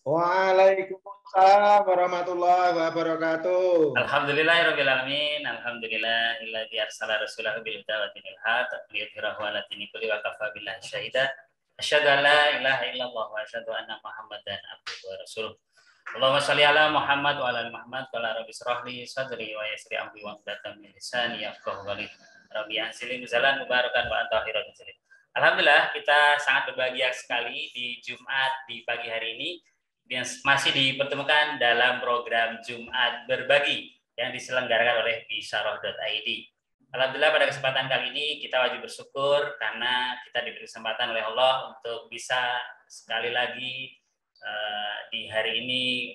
Waalaikumsalam warahmatullahi wabarakatuh. Alhamdulillahirabbil alamin. Alhamdulillahilladzi arsala rasulahu bil huda wa dinil haq liyudhhirahu 'ala dini kulli wa kafa billahi syahida. Asyhadu an la ilaha illallah wa asyhadu anna Muhammadan abduhu wa rasuluh. Allahumma shalli ala Muhammad wa ala ali Muhammad wa ala rabbi shrah li sadri wa yassir amri wa hlul min lisani yafqahu qawli. Rabbi anzilni nuzalan mubarakan wa anta khairul munzilin. Alhamdulillah, kita sangat berbahagia sekali di Jumat di pagi hari ini yang masih dipertemukan dalam program Jumat Berbagi yang diselenggarakan oleh bisyarah.id. Alhamdulillah, pada kesempatan kali ini kita wajib bersyukur karena kita diberi kesempatan oleh Allah untuk bisa sekali lagi di hari ini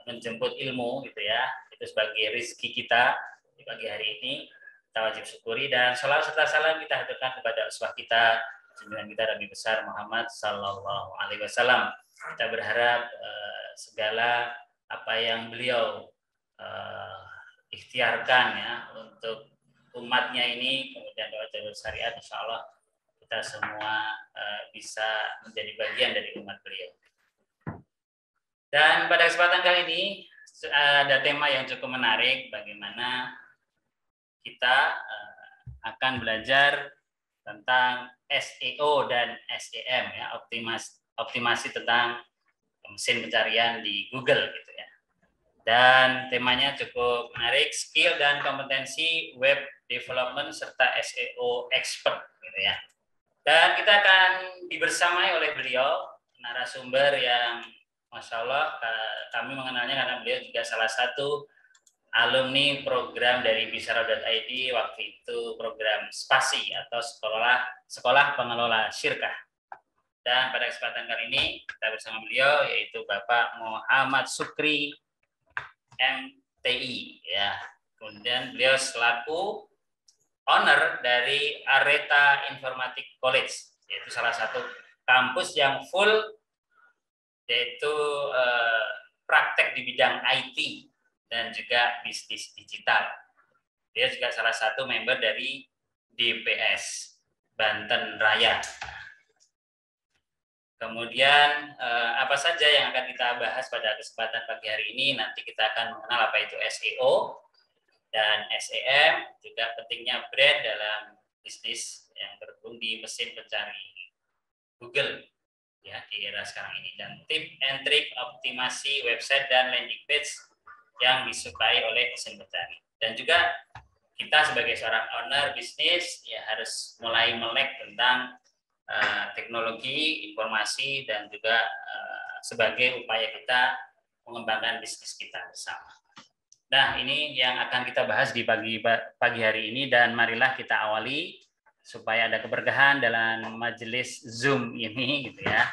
menjemput ilmu gitu ya. Itu sebagai rezeki kita di pagi hari ini. Kita wajib syukuri dan sholawat serta salam kita haturkan kepada uswah kita, junjungan kita Nabi besar Muhammad sallallahu alaihi wasallam. Kita berharap segala apa yang beliau ikhtiarkan ya untuk umatnya ini, kemudian lewat jalur syariat, insya Allah kita semua bisa menjadi bagian dari umat beliau. Dan pada kesempatan kali ini ada tema yang cukup menarik, bagaimana kita akan belajar tentang SEO dan SEM ya, optimasi tentang mesin pencarian di Google gitu ya. Dan temanya cukup menarik, skill dan kompetensi web development serta SEO expert gitu ya. Dan kita akan dibersamai oleh beliau narasumber yang Masya Allah kami mengenalnya karena beliau juga salah satu alumni program dari bisyarah.id, waktu itu program Spasi atau sekolah pengelola syirkah. Dan pada kesempatan kali ini kita bersama beliau yaitu Bapak Muhammad Sukri MTI ya. Kemudian beliau selaku owner dari Areta Informatic College, yaitu salah satu kampus yang full yaitu praktek di bidang IT dan juga bisnis digital. Dia juga salah satu member dari DPS Banten Raya. Kemudian apa saja yang akan kita bahas pada kesempatan pagi hari ini, nanti kita akan mengenal apa itu SEO dan SEM, juga pentingnya brand dalam bisnis yang berhubung di mesin pencari Google ya di era sekarang ini, dan tip and trick optimasi website dan landing page yang disukai oleh mesin pencari. Dan juga kita sebagai seorang owner bisnis ya harus mulai melek tentang teknologi, informasi, dan juga sebagai upaya kita mengembangkan bisnis kita bersama. Nah, ini yang akan kita bahas di pagi hari ini, dan marilah kita awali supaya ada keberkahan dalam majelis Zoom ini gitu ya.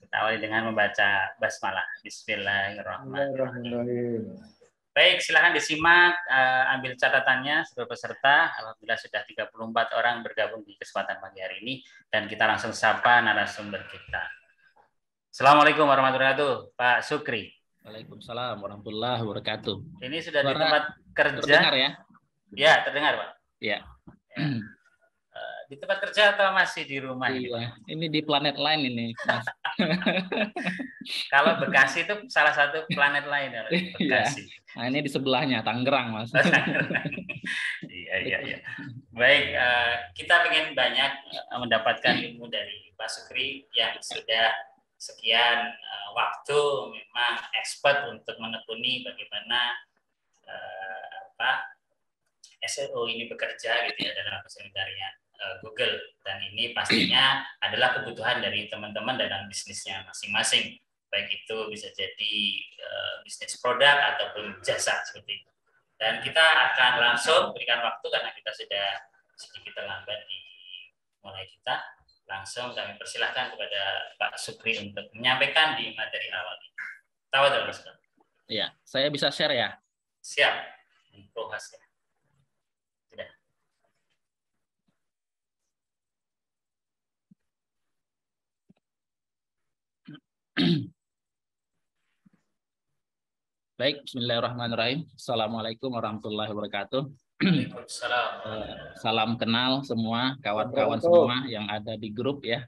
Kita awali dengan membaca basmalah. Bismillahirrahmanirrahim. Baik, silahkan disimak, ambil catatannya seluruh peserta. Alhamdulillah sudah 34 orang bergabung di kesempatan pagi hari ini, dan kita langsung sapa narasumber kita. Assalamualaikum warahmatullahi wabarakatuh, Pak Sukri. Waalaikumsalam warahmatullahi wabarakatuh. Ini sudah di tempat kerja. Terdengar ya? Ya, terdengar, Pak. Ya. Di tempat kerja atau masih di rumah? Iya, ini di planet lain ini. Kalau Bekasi itu salah satu planet lain ya, Bekasi. Iya. Nah, ini di sebelahnya Tangerang, Mas. Iya. Baik, kita ingin banyak mendapatkan ilmu dari Pak Sukri yang sudah sekian waktu memang expert untuk menekuni bagaimana SEO ini bekerja gitu ya dalam mesin pencarian Google, dan ini pastinya adalah kebutuhan dari teman-teman dalam bisnisnya masing-masing, baik itu bisa jadi bisnis produk ataupun jasa seperti itu. Dan kita akan langsung berikan waktu karena kita sudah sedikit terlambat di mulai kita. Langsung kami persilahkan kepada Pak Sukri untuk menyampaikan di materi awal ini. Tafadhol, Mas. Iya, saya bisa share ya? Siap. Proses ya. Sudah. Baik, bismillahirrahmanirrahim. Assalamualaikum warahmatullahi wabarakatuh. Salam kenal semua, kawan-kawan semua yang ada di grup ya.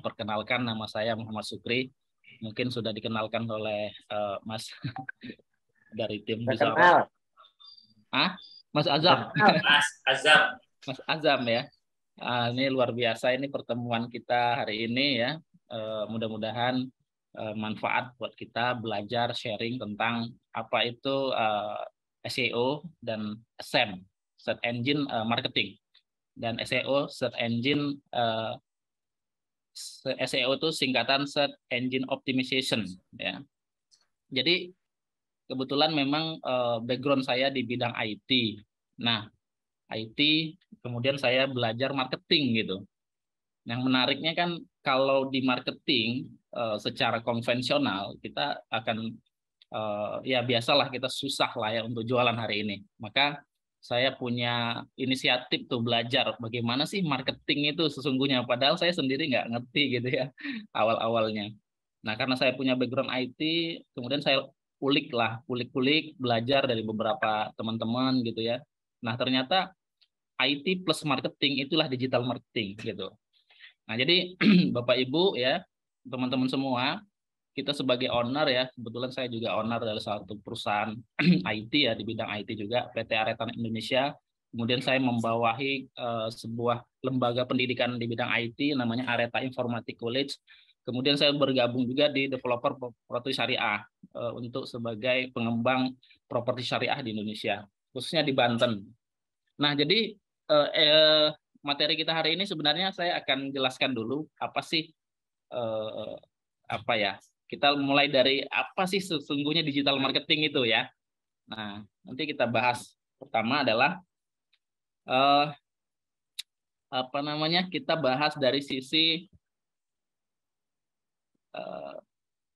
Perkenalkan, nama saya Muhammad Sukri. Mungkin sudah dikenalkan oleh Mas dari tim Terkenal. Bisawab. Mas Azam. Mas Azam. Mas Azam ya. Ini luar biasa ini pertemuan kita hari ini ya. Mudah-mudahan manfaat buat kita belajar sharing tentang apa itu SEO dan SEM, Search Engine Marketing. Dan SEO, Search Engine SEO itu singkatan Search Engine Optimization ya. Jadi kebetulan memang background saya di bidang IT. Nah, IT, kemudian saya belajar marketing gitu. Yang menariknya kan kalau di marketing secara konvensional kita akan ya biasalah kita susah lah ya untuk jualan hari ini. Maka saya punya inisiatif tuh belajar bagaimana sih marketing itu sesungguhnya. Padahal saya sendiri nggak ngerti gitu ya awal-awalnya. Nah karena saya punya background IT, kemudian saya kulik-kulik belajar dari beberapa teman-teman gitu ya. Nah ternyata IT plus marketing itulah digital marketing gitu. Nah, jadi Bapak Ibu ya, teman-teman semua, kita sebagai owner ya, kebetulan saya juga owner dari satu perusahaan IT ya di bidang IT juga, PT Aretan Indonesia. Kemudian saya membawahi sebuah lembaga pendidikan di bidang IT namanya Areta Informatic College. Kemudian saya bergabung juga di developer properti syariah untuk sebagai pengembang properti syariah di Indonesia, khususnya di Banten. Nah, jadi materi kita hari ini sebenarnya saya akan jelaskan dulu apa sih apa ya, kita mulai dari apa sih sesungguhnya digital marketing itu ya. Nah, nanti kita bahas pertama adalah apa namanya, kita bahas dari sisi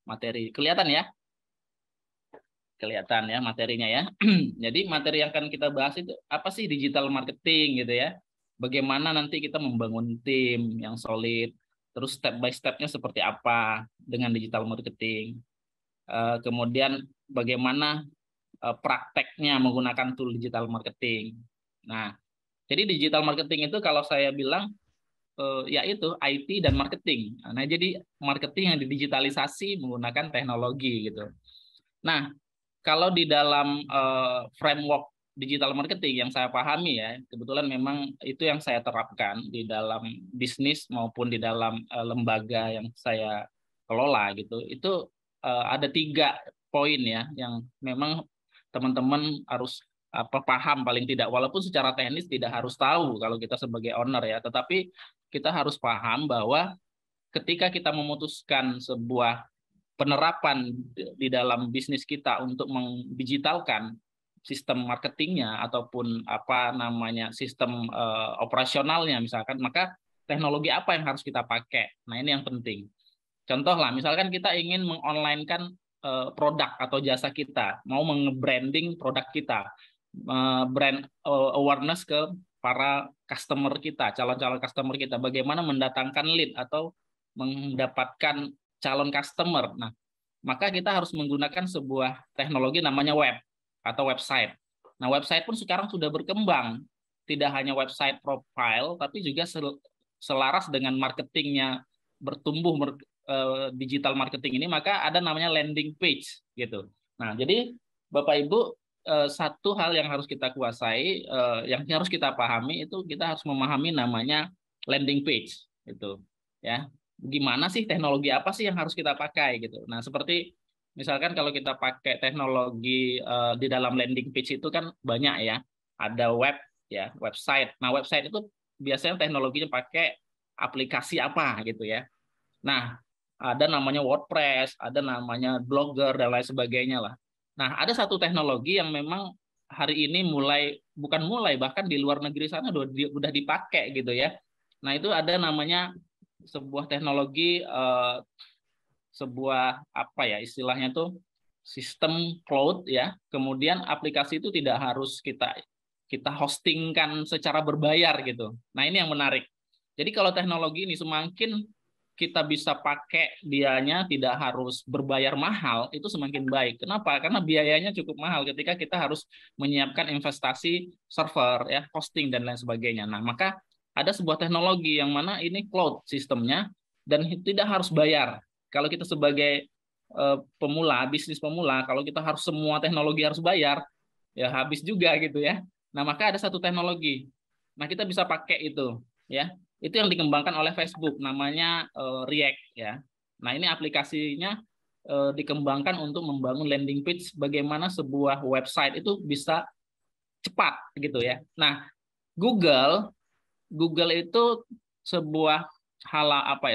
materi. Kelihatan ya? Kelihatan ya materinya ya. Jadi materi yang akan kita bahas itu apa sih digital marketing gitu ya. Bagaimana nanti kita membangun tim yang solid, terus step by step-nya seperti apa dengan digital marketing. Kemudian bagaimana prakteknya menggunakan tool digital marketing. Nah, jadi digital marketing itu kalau saya bilang yaitu IT dan marketing. Nah, jadi marketing yang didigitalisasi menggunakan teknologi gitu. Nah, kalau di dalam framework digital marketing yang saya pahami ya, kebetulan memang itu yang saya terapkan di dalam bisnis maupun di dalam lembaga yang saya kelola gitu. Itu ada 3 poin ya yang memang teman-teman harus paham paling tidak, walaupun secara teknis tidak harus tahu kalau kita sebagai owner ya, tetapi kita harus paham bahwa ketika kita memutuskan sebuah penerapan di dalam bisnis kita untuk mendigitalkan sistem marketingnya ataupun apa namanya sistem operasionalnya misalkan, maka teknologi apa yang harus kita pakai. Nah ini yang penting. Contoh lah, misalkan kita ingin mengonlinekan produk atau jasa kita, mau menge-branding produk kita, brand awareness ke para customer kita, calon-calon customer kita, bagaimana mendatangkan lead atau mendapatkan calon customer. Nah, maka kita harus menggunakan sebuah teknologi namanya web atau website. Nah, website pun sekarang sudah berkembang. Tidak hanya website profile, tapi juga selaras dengan marketingnya bertumbuh digital marketing ini, maka ada namanya landing page gitu. Nah, jadi Bapak Ibu, satu hal yang harus kita kuasai, yang harus kita pahami itu kita harus memahami namanya landing page gitu ya. Gimana sih teknologi apa sih yang harus kita pakai gitu. Nah, seperti misalkan kalau kita pakai teknologi di dalam landing page itu kan banyak ya. Ada web ya, website. Nah, website itu biasanya teknologinya pakai aplikasi apa gitu ya. Nah, ada namanya WordPress, ada namanya Blogger dan lain sebagainya lah. Nah, ada satu teknologi yang memang hari ini bahkan di luar negeri sana udah dipakai gitu ya. Nah, itu ada namanya sebuah teknologi, sebuah apa ya istilahnya tuh sistem cloud ya. Kemudian aplikasi itu tidak harus kita hostingkan secara berbayar gitu. Nah ini yang menarik. Jadi kalau teknologi ini semakin kita bisa pakai dianya tidak harus berbayar mahal, itu semakin baik. Kenapa? Karena biayanya cukup mahal ketika kita harus menyiapkan investasi server ya, hosting dan lain sebagainya. Nah, maka ada sebuah teknologi yang mana ini cloud sistemnya dan tidak harus bayar. Kalau kita sebagai pemula, bisnis pemula, kalau kita harus semua teknologi harus bayar, ya habis juga gitu ya. Nah, maka ada satu teknologi. Nah, kita bisa pakai itu, ya. Itu yang dikembangkan oleh Facebook, namanya React, ya. Nah, ini aplikasinya dikembangkan untuk membangun landing page, bagaimana sebuah website itu bisa cepat, gitu ya. Nah, Google itu sebuah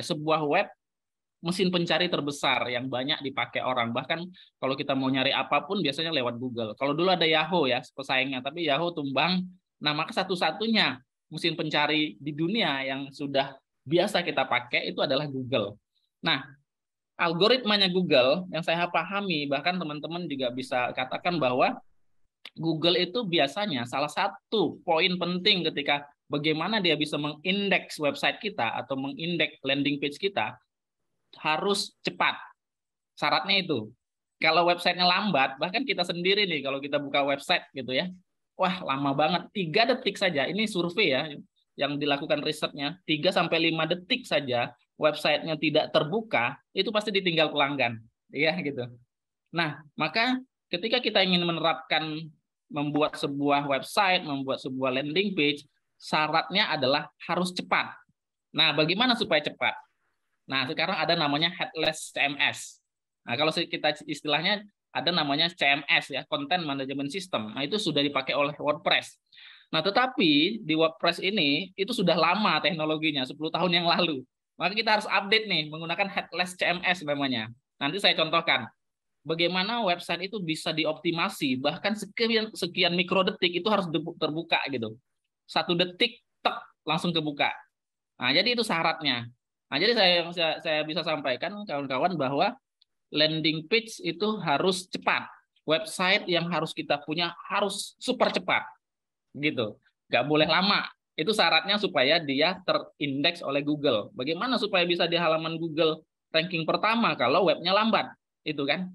sebuah web mesin pencari terbesar yang banyak dipakai orang. Bahkan kalau kita mau nyari apapun biasanya lewat Google. Kalau dulu ada Yahoo ya pesaingnya, tapi Yahoo tumbang. Nah, maka satu-satunya mesin pencari di dunia yang sudah biasa kita pakai itu adalah Google. Nah, algoritmanya Google yang saya pahami, bahkan teman-teman juga bisa katakan bahwa Google itu biasanya salah satu poin penting ketika bagaimana dia bisa mengindeks website kita atau mengindeks landing page kita harus cepat. Syaratnya itu. Kalau websitenya lambat, bahkan kita sendiri nih kalau kita buka website gitu ya, wah lama banget, 3 detik saja. Ini survei ya yang dilakukan risetnya, 3-5 detik saja websitenya tidak terbuka, itu pasti ditinggal pelanggan, ya gitu. Nah, maka ketika kita ingin menerapkan membuat sebuah website, membuat sebuah landing page, syaratnya adalah harus cepat. Nah, bagaimana supaya cepat? Nah, sekarang ada namanya headless CMS. Nah, kalau kita istilahnya ada namanya CMS ya, Content Management System. Nah, itu sudah dipakai oleh WordPress. Nah, tetapi di WordPress ini itu sudah lama teknologinya, 10 tahun yang lalu. Maka kita harus update nih menggunakan headless CMS namanya. Nanti saya contohkan bagaimana website itu bisa dioptimasi, bahkan sekian mikrodetik itu harus terbuka gitu. 1 detik tek langsung kebuka. Nah, jadi itu syaratnya. Nah, jadi saya bisa sampaikan kawan-kawan bahwa landing page itu harus cepat. Website yang harus kita punya harus super cepat. Gitu. Nggak boleh lama. Itu syaratnya supaya dia terindeks oleh Google. Bagaimana supaya bisa di halaman Google ranking pertama kalau webnya lambat? Itu kan.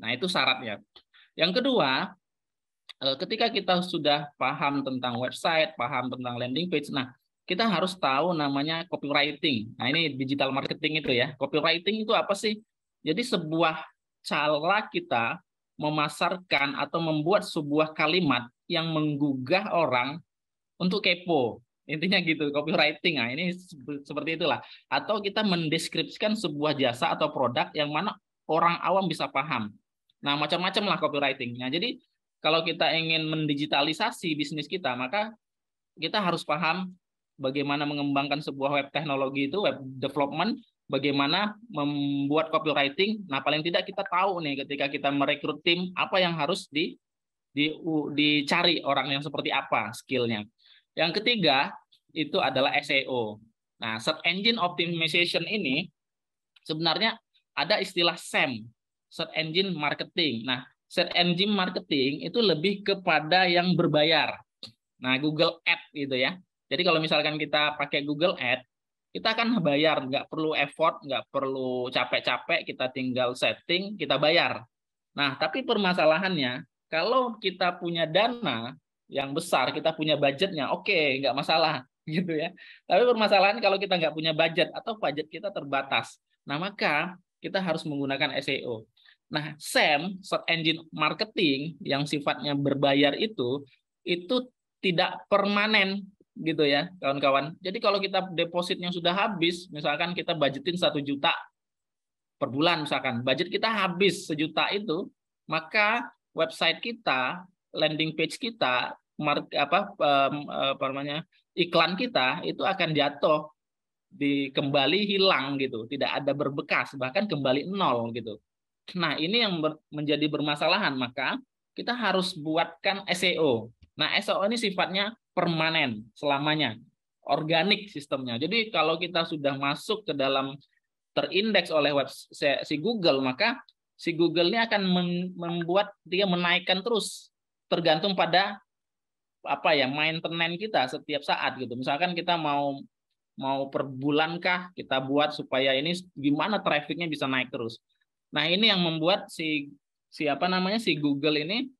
Nah, itu syaratnya. Yang kedua, ketika kita sudah paham tentang website, paham tentang landing page, nah kita harus tahu namanya copywriting. Nah, ini digital marketing itu ya. Copywriting itu apa sih? Jadi sebuah cara kita memasarkan atau membuat sebuah kalimat yang menggugah orang untuk kepo. Intinya gitu, copywriting. Nah, ini seperti itulah. Atau kita mendeskripsikan sebuah jasa atau produk yang mana orang awam bisa paham. Nah, macam-macam lah copywriting. Nah, jadi kalau kita ingin mendigitalisasi bisnis kita, maka kita harus paham bagaimana mengembangkan sebuah web teknologi itu, web development, bagaimana membuat copywriting. Nah, paling tidak kita tahu nih ketika kita merekrut tim, apa yang harus dicari orang yang seperti apa skillnya. Yang ketiga, itu adalah SEO. Nah, Search Engine Optimization ini sebenarnya ada istilah SEM, Search Engine Marketing. Nah, Search Engine Marketing itu lebih kepada yang berbayar. Nah, Google Ads gitu ya. Jadi kalau misalkan kita pakai Google Ads, kita kan bayar, nggak perlu effort, nggak perlu capek-capek, kita tinggal setting, kita bayar. Nah, tapi permasalahannya, kalau kita punya dana yang besar, kita punya budgetnya, oke, nggak masalah, gitu ya. Tapi permasalahan kalau kita nggak punya budget atau budget kita terbatas, nah maka kita harus menggunakan SEO. Nah, SEM, Search Engine Marketing, yang sifatnya berbayar itu tidak permanen gitu ya kawan-kawan. Jadi kalau kita depositnya sudah habis, misalkan kita budgetin 1 juta per bulan misalkan, budget kita habis 1 juta itu, maka website kita, landing page kita, iklan kita itu akan jatuh, kembali hilang gitu, tidak ada berbekas, bahkan kembali 0 gitu. Nah, ini yang menjadi bermasalahan, maka kita harus buatkan SEO. Nah, SEO ini sifatnya permanen selamanya, organik sistemnya. Jadi kalau kita sudah masuk ke dalam terindeks oleh si Google, maka si Google ini akan membuat dia menaikkan terus, tergantung pada maintenance kita setiap saat gitu. Misalkan kita mau per bulan kah kita buat supaya ini gimana trafficnya bisa naik terus. Nah, ini yang membuat si Google ini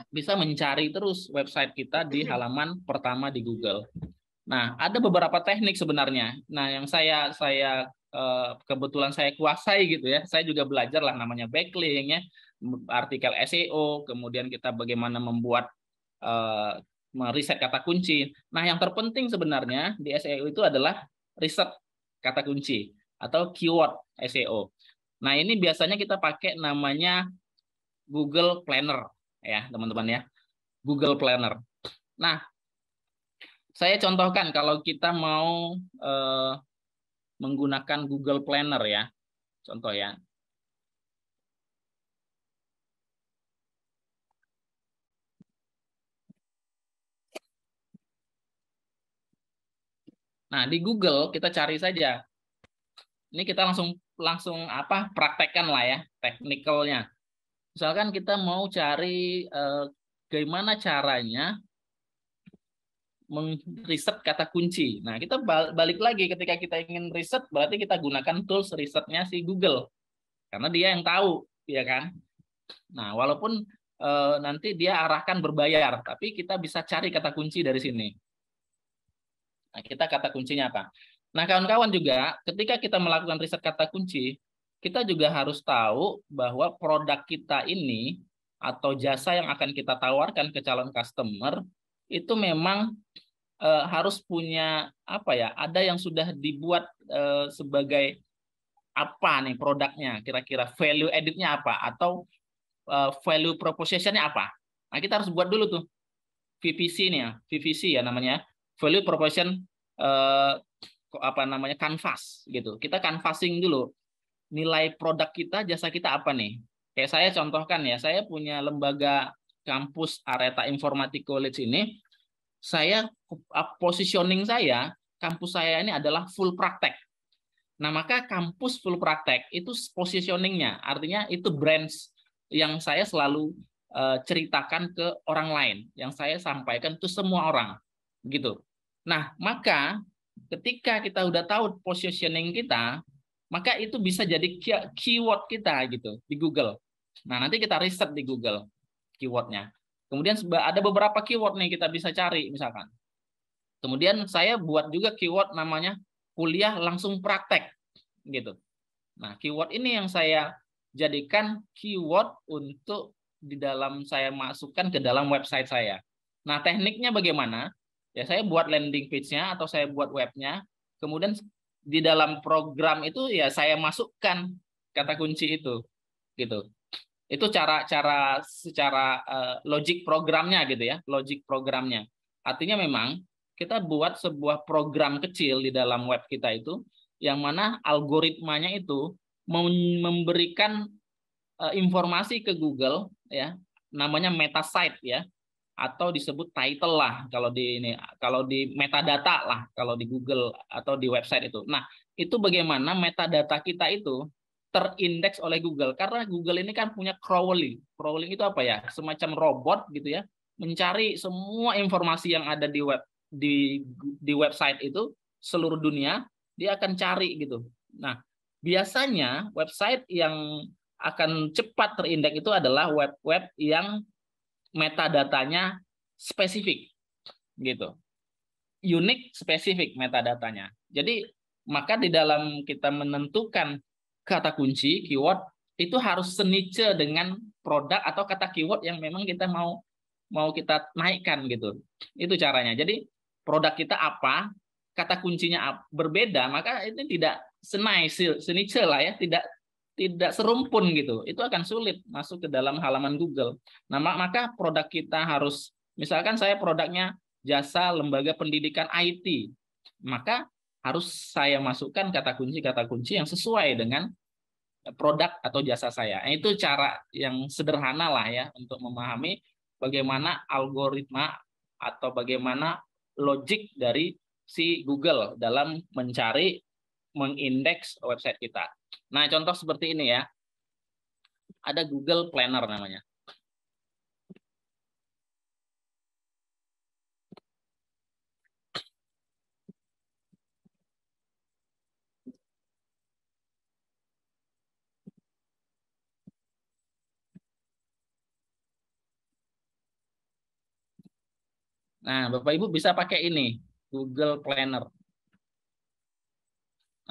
bisa mencari terus website kita di halaman pertama di Google. Nah, ada beberapa teknik sebenarnya. Nah, yang saya kebetulan saya kuasai gitu ya. Saya juga belajar lah namanya backlink ya, artikel SEO, kemudian kita bagaimana membuat meriset kata kunci. Nah, yang terpenting sebenarnya di SEO itu adalah riset kata kunci atau keyword SEO. Nah, ini biasanya kita pakai namanya Google Planner ya, teman-teman ya. Google Planner. Nah, saya contohkan kalau kita mau menggunakan Google Planner ya. Contoh ya. Nah, di Google kita cari saja. Ini kita langsung praktekkan lah ya teknikalnya. Misalkan kita mau cari bagaimana caranya meriset kata kunci. Nah, kita balik lagi ketika kita ingin riset, berarti kita gunakan tools risetnya si Google. Karena dia yang tahu, ya kan? Nah, walaupun nanti dia arahkan berbayar, tapi kita bisa cari kata kunci dari sini. Nah, kita kata kuncinya apa? Nah, kawan-kawan juga, ketika kita melakukan riset kata kunci, kita juga harus tahu bahwa produk kita ini atau jasa yang akan kita tawarkan ke calon customer itu memang harus punya apa ya? Ada yang sudah dibuat sebagai apa nih produknya? Kira-kira value added-nya apa? Atau value proposition-nya apa? Nah, kita harus buat dulu tuh VPC nih ya, VPC ya namanya, value proposition canvas gitu. Kita canvassing dulu nilai produk kita, jasa kita apa nih. Kayak saya contohkan ya, saya punya lembaga kampus Areta Informatik College ini, saya positioning saya, kampus saya ini adalah full praktek. Nah, maka kampus full praktek itu positioningnya, artinya itu brands yang saya selalu ceritakan ke orang lain, yang saya sampaikan ke semua orang, gitu. Nah, maka ketika kita udah tahu positioning kita, maka itu bisa jadi keyword kita gitu di Google. Nah, nanti kita riset di Google keywordnya. Kemudian ada beberapa keyword nih kita bisa cari misalkan. Kemudian saya buat juga keyword namanya kuliah langsung praktek gitu. Nah, keyword ini yang saya jadikan keyword untuk di dalam saya masukkan ke dalam website saya. Nah, tekniknya bagaimana? Ya, saya buat landing page-nya atau saya buat webnya. Kemudian di dalam program itu ya saya masukkan kata kunci itu gitu. Itu cara secara logik programnya gitu ya, logik programnya. Artinya memang kita buat sebuah program kecil di dalam web kita itu yang mana algoritmanya itu memberikan informasi ke Google ya, namanya meta site ya, atau disebut title lah kalau di metadata lah kalau di Google atau di website itu. Nah, itu bagaimana metadata kita itu terindeks oleh Google, karena Google ini kan punya crawling. Crawling itu apa ya? Semacam robot gitu ya, mencari semua informasi yang ada di website itu seluruh dunia, dia akan cari gitu. Nah, biasanya website yang akan cepat terindeks itu adalah web-web yang metadatanya spesifik gitu. Unik, spesifik metadatanya. Jadi, maka di dalam kita menentukan kata kunci, keyword, itu harus seniche dengan produk atau kata keyword yang memang kita mau kita naikkan gitu. Itu caranya. Jadi, produk kita apa, kata kuncinya berbeda, maka itu tidak seniche lah ya, tidak serumpun gitu. Itu akan sulit masuk ke dalam halaman Google. Nah, maka produk kita harus, misalkan saya produknya jasa lembaga pendidikan IT, maka harus saya masukkan kata kunci yang sesuai dengan produk atau jasa saya. Itu cara yang sederhana lah ya untuk memahami bagaimana algoritma atau bagaimana logik dari si Google dalam mencari, mengindeks website kita. Nah, contoh seperti ini ya. Ada Google Planner namanya. Nah, Bapak Ibu bisa pakai ini, Google Planner.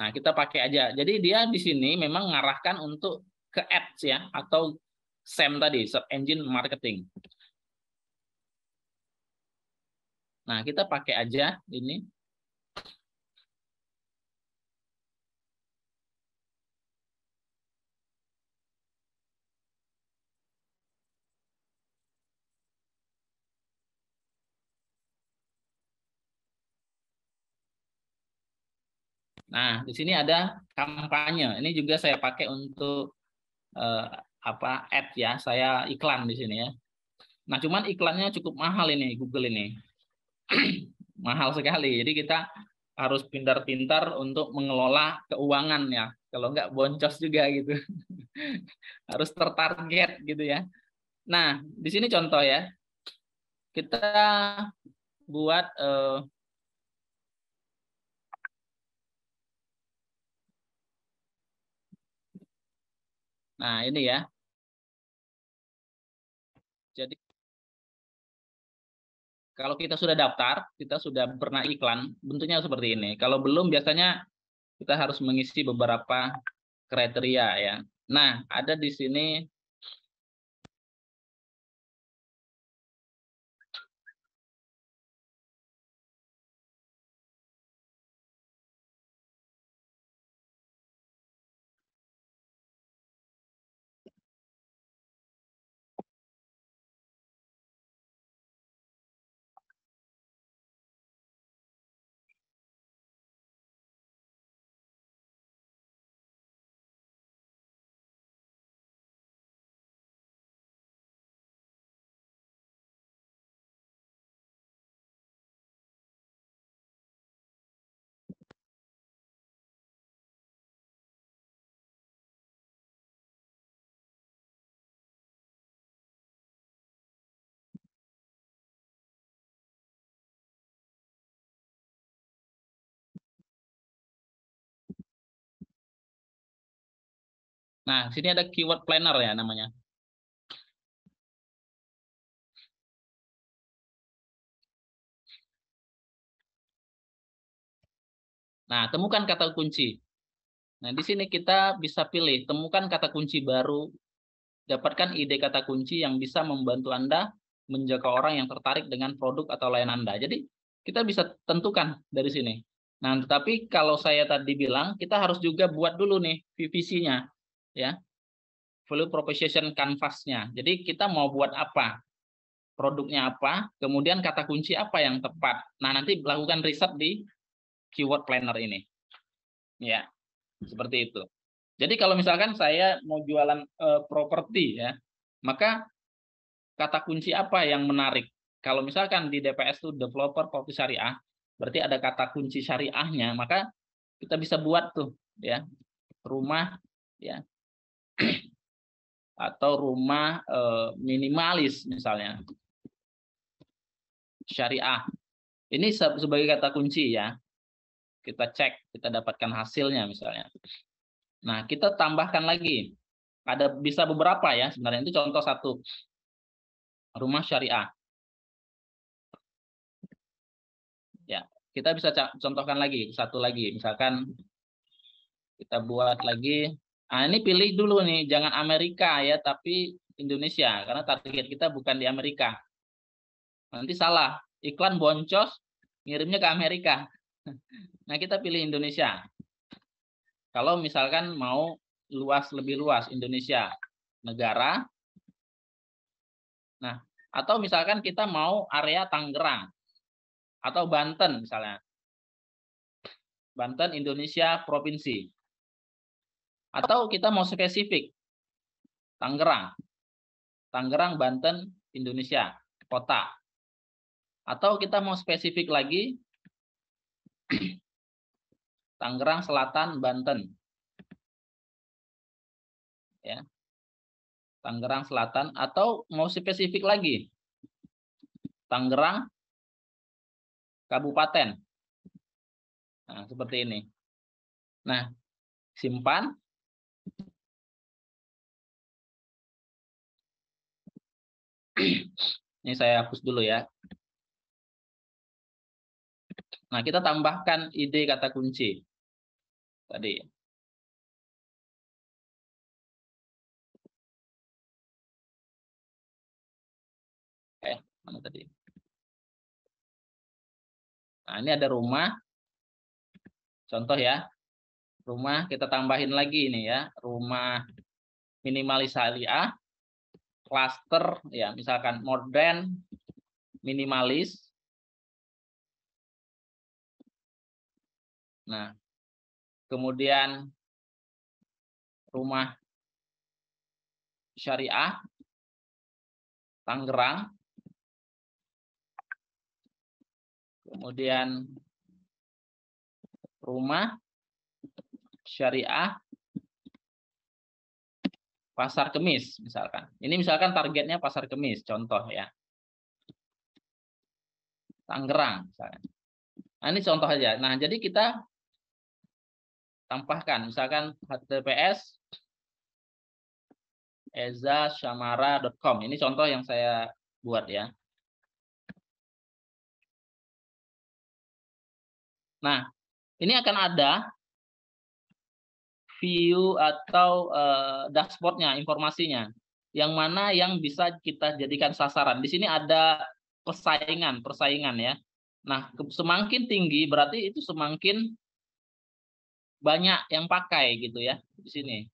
Nah, kita pakai aja. Jadi dia di sini memang mengarahkan untuk ke ads ya, atau SEM tadi, search engine marketing. Nah, kita pakai aja ini. Nah, di sini ada kampanye. Ini juga saya pakai untuk apa ad ya. Saya iklan di sini ya. Nah, cuman iklannya cukup mahal ini Google ini. Mahal sekali. Jadi kita harus pintar-pintar untuk mengelola keuangan ya. Kalau nggak boncos juga gitu. Harus tertarget gitu ya. Nah, di sini contoh ya. Kita buat nah ini ya. Jadi kalau kita sudah daftar, kita sudah pernah iklan, bentuknya seperti ini. Kalau belum, biasanya kita harus mengisi beberapa kriteria ya. Nah, ada di sini. Nah, sini ada keyword planner ya namanya. Nah, temukan kata kunci. Nah, di sini kita bisa pilih temukan kata kunci baru, dapatkan ide kata kunci yang bisa membantu Anda menjaga orang yang tertarik dengan produk atau layanan Anda. Jadi, kita bisa tentukan dari sini. Nah, tetapi kalau saya tadi bilang, kita harus juga buat dulu nih VPC-nya, ya, value proposition canvas-nya. Jadi, kita mau buat apa? Produknya apa? Kemudian kata kunci apa yang tepat? Nah, nanti lakukan riset di keyword planner ini. Ya, seperti itu. Jadi kalau misalkan saya mau jualan properti ya, maka kata kunci apa yang menarik? Kalau misalkan di DPS itu developer properti syariah, berarti ada kata kunci syariahnya, maka kita bisa buat tuh ya, rumah ya, atau rumah minimalis misalnya. Syariah. Ini sebagai kata kunci ya. Kita cek, kita dapatkan hasilnya misalnya. Nah, kita tambahkan lagi. Ada bisa beberapa ya, sebenarnya itu contoh satu. Rumah syariah. Ya, kita bisa contohkan lagi, satu lagi. Misalkan kita buat lagi. Nah, ini pilih dulu nih, jangan Amerika ya, tapi Indonesia karena target kita bukan di Amerika. Nanti salah, iklan boncos ngirimnya ke Amerika. Nah, kita pilih Indonesia. Kalau misalkan mau lebih luas Indonesia negara. Nah, atau misalkan kita mau area Tangerang atau Banten misalnya. Banten Indonesia provinsi. Atau kita mau spesifik Tangerang. Tangerang Banten Indonesia kota. Atau kita mau spesifik lagi Tangerang Selatan Banten. Ya. Tangerang Selatan atau mau spesifik lagi Tangerang Kabupaten. Nah, seperti ini. Nah, simpan. Ini saya hapus dulu ya. Nah, kita tambahkan ide kata kunci. tadi. Mana tadi? Nah, ini ada rumah. Contoh ya. Rumah kita tambahin lagi ini ya. Rumah minimalis syariah, cluster ya, misalkan modern minimalis. Nah, kemudian rumah syariah Tangerang. Kemudian rumah syariah Pasar Kemis misalkan. Ini misalkan targetnya Pasar Kemis, contoh ya. Tangerang misalkan. Nah, ini contoh aja. Nah, jadi kita tambahkan misalkan https ezasyamara.com. Ini contoh yang saya buat ya. Nah, ini akan ada view atau dashboardnya, informasinya. Yang mana yang bisa kita jadikan sasaran. Di sini ada persaingan ya. Nah, semakin tinggi berarti itu semakin banyak yang pakai gitu ya. Di sini.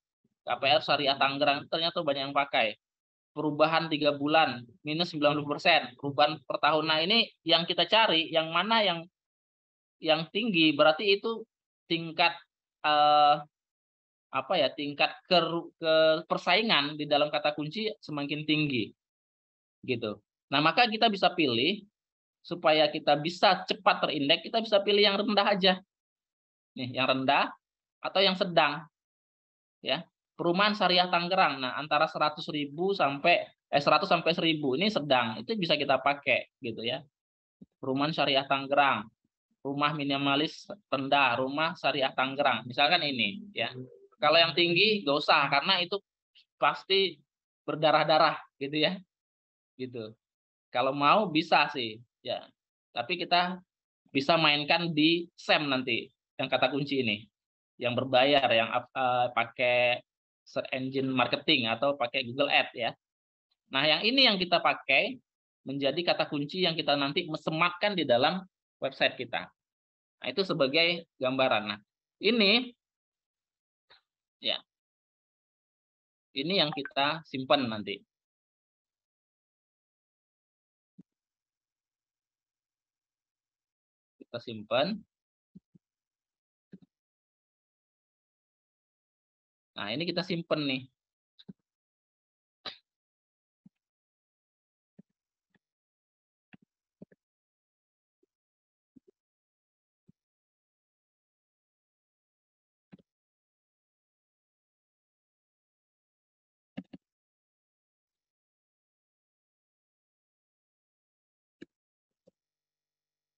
KPR Syariah Tangerang ternyata banyak yang pakai. Perubahan 3 bulan minus 90%. Perubahan per tahun. Nah, ini yang kita cari, yang mana yang tinggi berarti itu tingkat tingkat ke persaingan di dalam kata kunci semakin tinggi gitu. Nah, maka kita bisa pilih supaya kita bisa cepat terindeks, kita bisa pilih yang rendah aja. Nih, yang rendah atau yang sedang. Ya. Perumahan Syariah Tangerang. Nah, antara 100.000 sampai 100 sampai 1.000 ini sedang. Itu bisa kita pakai gitu ya. Perumahan Syariah Tangerang. Rumah minimalis rendah, rumah Syariah Tangerang. Misalkan ini ya. Kalau yang tinggi nggak usah karena itu pasti berdarah-darah gitu ya. Gitu. Kalau mau bisa sih ya. Tapi kita bisa mainkan di SEM nanti yang kata kunci ini. Yang berbayar, yang pakai search engine marketing atau pakai Google Ads ya. Nah, yang ini yang kita pakai menjadi kata kunci yang kita nanti sematkan di dalam website kita. Nah, itu sebagai gambaran. Nah, ini ya. Ini yang kita simpan nanti. Kita simpan. Nah, ini kita simpan nih.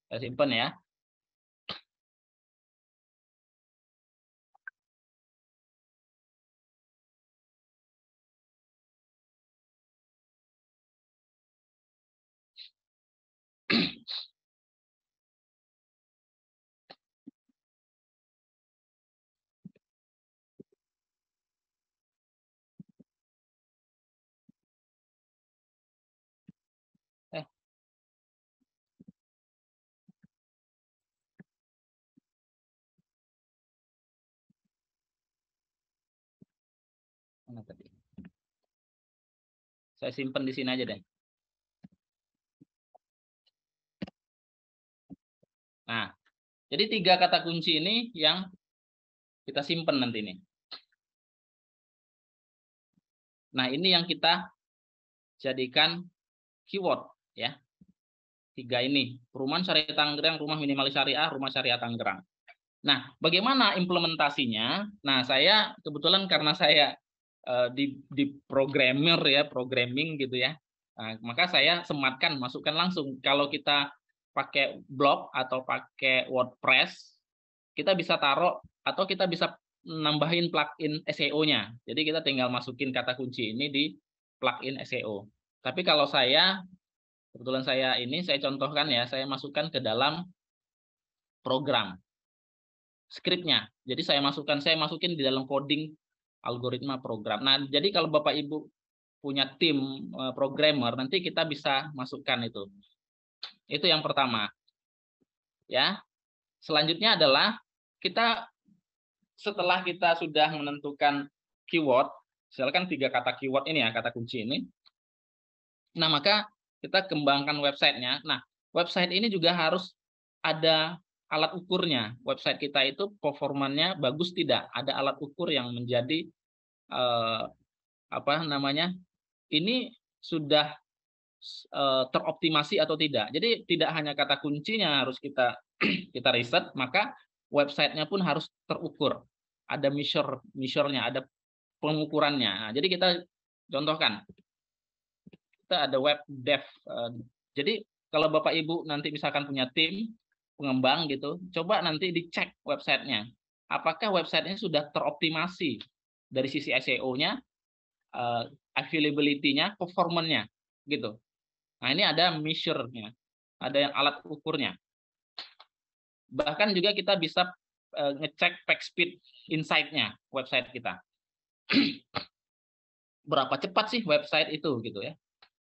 Kita simpan ya. Mana tadi? Saya simpan di sini aja deh. Nah, jadi 3 kata kunci ini yang kita simpan nanti nih. Nah, ini yang kita jadikan keyword ya. 3 ini, perumahan Syariah Tangerang, rumah minimalis syariah, rumah Syariah Tangerang. Nah, bagaimana implementasinya? Nah, saya kebetulan karena saya di programmer ya, programming gitu ya. Nah, maka saya sematkan, masukkan langsung. Kalau kita pakai blog atau pakai WordPress, kita bisa taruh atau kita bisa nambahin plugin SEO-nya. Jadi kita tinggal masukin kata kunci ini di plugin SEO. Tapi kalau saya, kebetulan saya contohkan ya, saya masukkan ke dalam program. skripnya. Jadi saya masukin di dalam coding algoritma program. Nah, jadi kalau Bapak Ibu punya tim programmer, nanti kita bisa masukkan itu. Itu yang pertama. Ya. Selanjutnya adalah kita setelah kita sudah menentukan keyword, misalkan 3 kata keyword ini ya, kata kunci ini. Nah, maka kita kembangkan websitenya. Nah, website ini juga harus ada alat ukurnya. Website kita itu performanya bagus tidak? Ada alat ukur yang menjadi ini sudah teroptimasi atau tidak. Jadi tidak hanya kata kuncinya harus kita riset, maka websitenya pun harus terukur. Ada measure-nya, ada pengukurannya. Nah, jadi kita contohkan. Kita ada web dev. Jadi kalau Bapak Ibu nanti misalkan punya tim pengembang gitu, coba nanti dicek websitenya. Apakah websitenya sudah teroptimasi dari sisi SEO-nya, availability-nya, performance-nya gitu. Nah, ini ada measure-nya, ada yang alat ukurnya. Bahkan juga kita bisa ngecek page speed insight-nya website kita. Berapa cepat sih website itu gitu ya,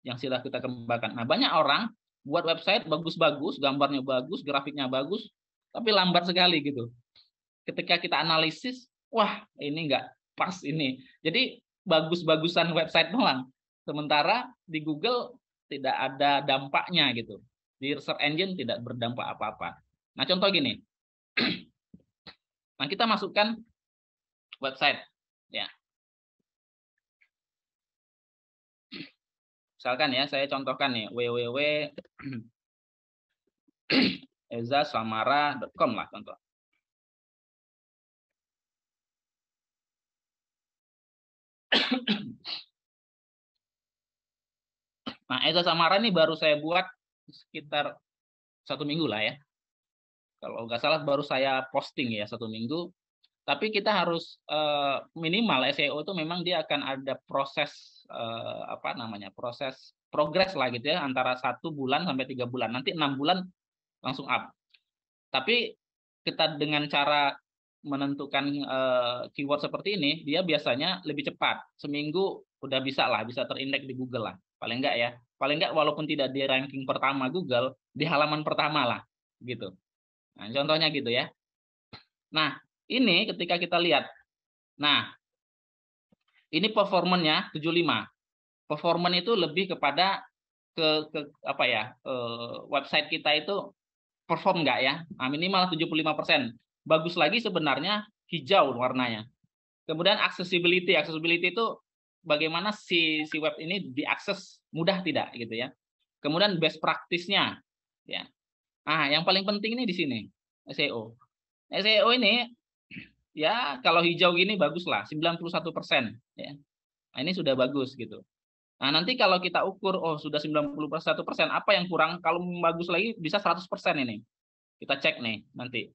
yang sudah kita kembangkan. Nah, banyak orang buat website bagus-bagus, gambarnya bagus, grafiknya bagus, tapi lambat sekali gitu. Ketika kita analisis, wah ini nggak pas ini. Jadi bagus-bagusan website doang. Sementara di Google tidak ada dampaknya gitu. Di search engine tidak berdampak apa-apa. Nah, contoh gini. Nah, kita masukkan website ya. Misalkan ya, saya contohkan nih www.ezasamara.com lah contoh. Nah, Eza Samara ini baru saya buat sekitar 1 minggu lah ya. Kalau nggak salah baru saya posting ya 1 minggu. Tapi kita harus minimal SEO itu memang dia akan ada proses proses progres lah gitu ya, antara 1 bulan sampai 3 bulan. Nanti 6 bulan langsung up. Tapi kita dengan cara menentukan keyword seperti ini, dia biasanya lebih cepat. Seminggu udah bisa terindeks di Google lah. Paling enggak ya. Paling enggak walaupun tidak di ranking pertama Google, di halaman pertama lah gitu. Nah, contohnya gitu ya. Nah, ini ketika kita lihat. Nah, ini performanya 75. Performance itu lebih kepada website kita itu perform nggak ya? Nah, minimal 75%. Bagus lagi sebenarnya hijau warnanya. Kemudian accessibility itu bagaimana si web ini diakses mudah tidak gitu ya. Kemudian best practice-nya ya. Nah, yang paling penting ini di sini SEO. SEO ini ya kalau hijau gini bagus lah 91% ya. Nah, ini sudah bagus gitu. Nah, nanti kalau kita ukur sudah 91%, apa yang kurang? Kalau bagus lagi bisa 100% ini. Kita cek nih nanti.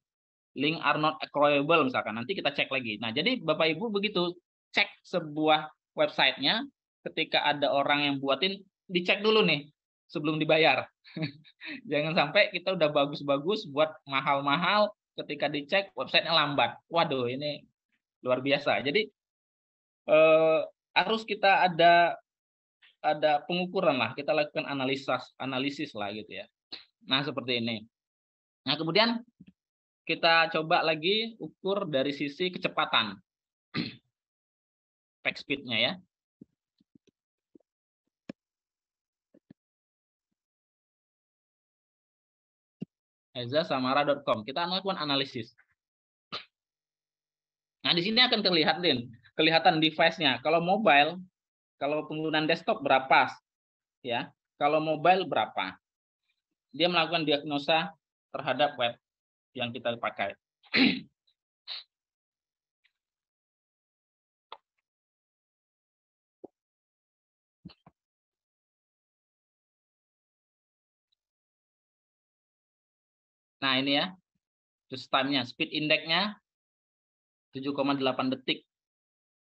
Link are not acquirable misalkan, nanti kita cek lagi. Nah, jadi Bapak Ibu begitu cek sebuah websitenya, ketika ada orang yang buatin, dicek dulu nih sebelum dibayar. Jangan sampai kita udah bagus-bagus buat mahal-mahal, ketika dicek websitenya lambat. Waduh, ini luar biasa. Jadi harus kita ada pengukuran lah, kita lakukan analisis lah gitu ya. Nah, seperti ini. Nah, kemudian kita coba lagi ukur dari sisi kecepatan page speed-nya ya. ezasamara.com. Kita lakukan analisis. Nah, di sini akan kelihatan device-nya. Kalau mobile, kalau penggunaan desktop berapa ya? Kalau mobile berapa? Dia melakukan diagnosa terhadap web yang kita pakai. Nah, ini ya. Just time-nya, speed index-nya 7,8 detik.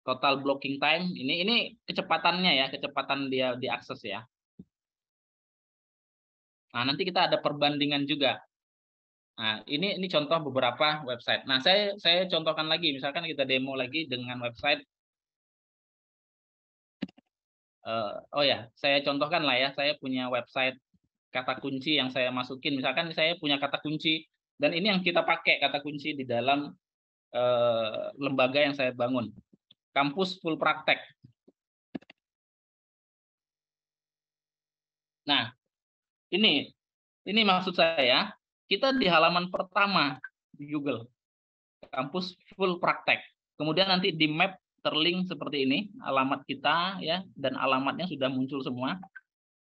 Total blocking time, ini kecepatannya ya, kecepatan dia diakses ya. Nah, nanti kita ada perbandingan juga. Nah, ini contoh beberapa website. Nah, saya contohkan lagi, misalkan kita demo lagi dengan website. Oh ya, saya contohkan lah ya, saya punya website kata kunci yang saya masukin. Misalkan saya punya kata kunci, dan ini yang kita pakai kata kunci di dalam lembaga yang saya bangun. Kampus Full Praktek. Nah, ini maksud saya, kita di halaman pertama di Google, Kampus Full Praktek. Kemudian nanti di map terlink seperti ini, alamat kita ya, dan alamatnya sudah muncul semua.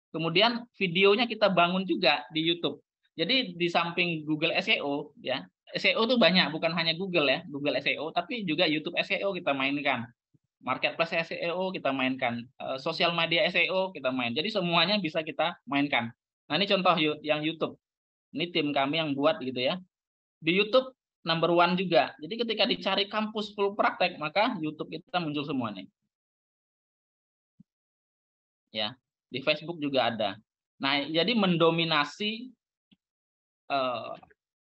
Kemudian videonya kita bangun juga di YouTube. Jadi di samping Google SEO ya, SEO itu banyak, bukan hanya Google ya, Google SEO, tapi juga YouTube SEO kita mainkan. Marketplace SEO kita mainkan, sosial media SEO kita main. Jadi semuanya bisa kita mainkan. Nah, ini contoh yang YouTube. Ini tim kami yang buat gitu ya. Di YouTube number one juga. Jadi ketika dicari kampus full praktek, maka YouTube kita muncul semua nih. Ya, di Facebook juga ada. Nah, jadi mendominasi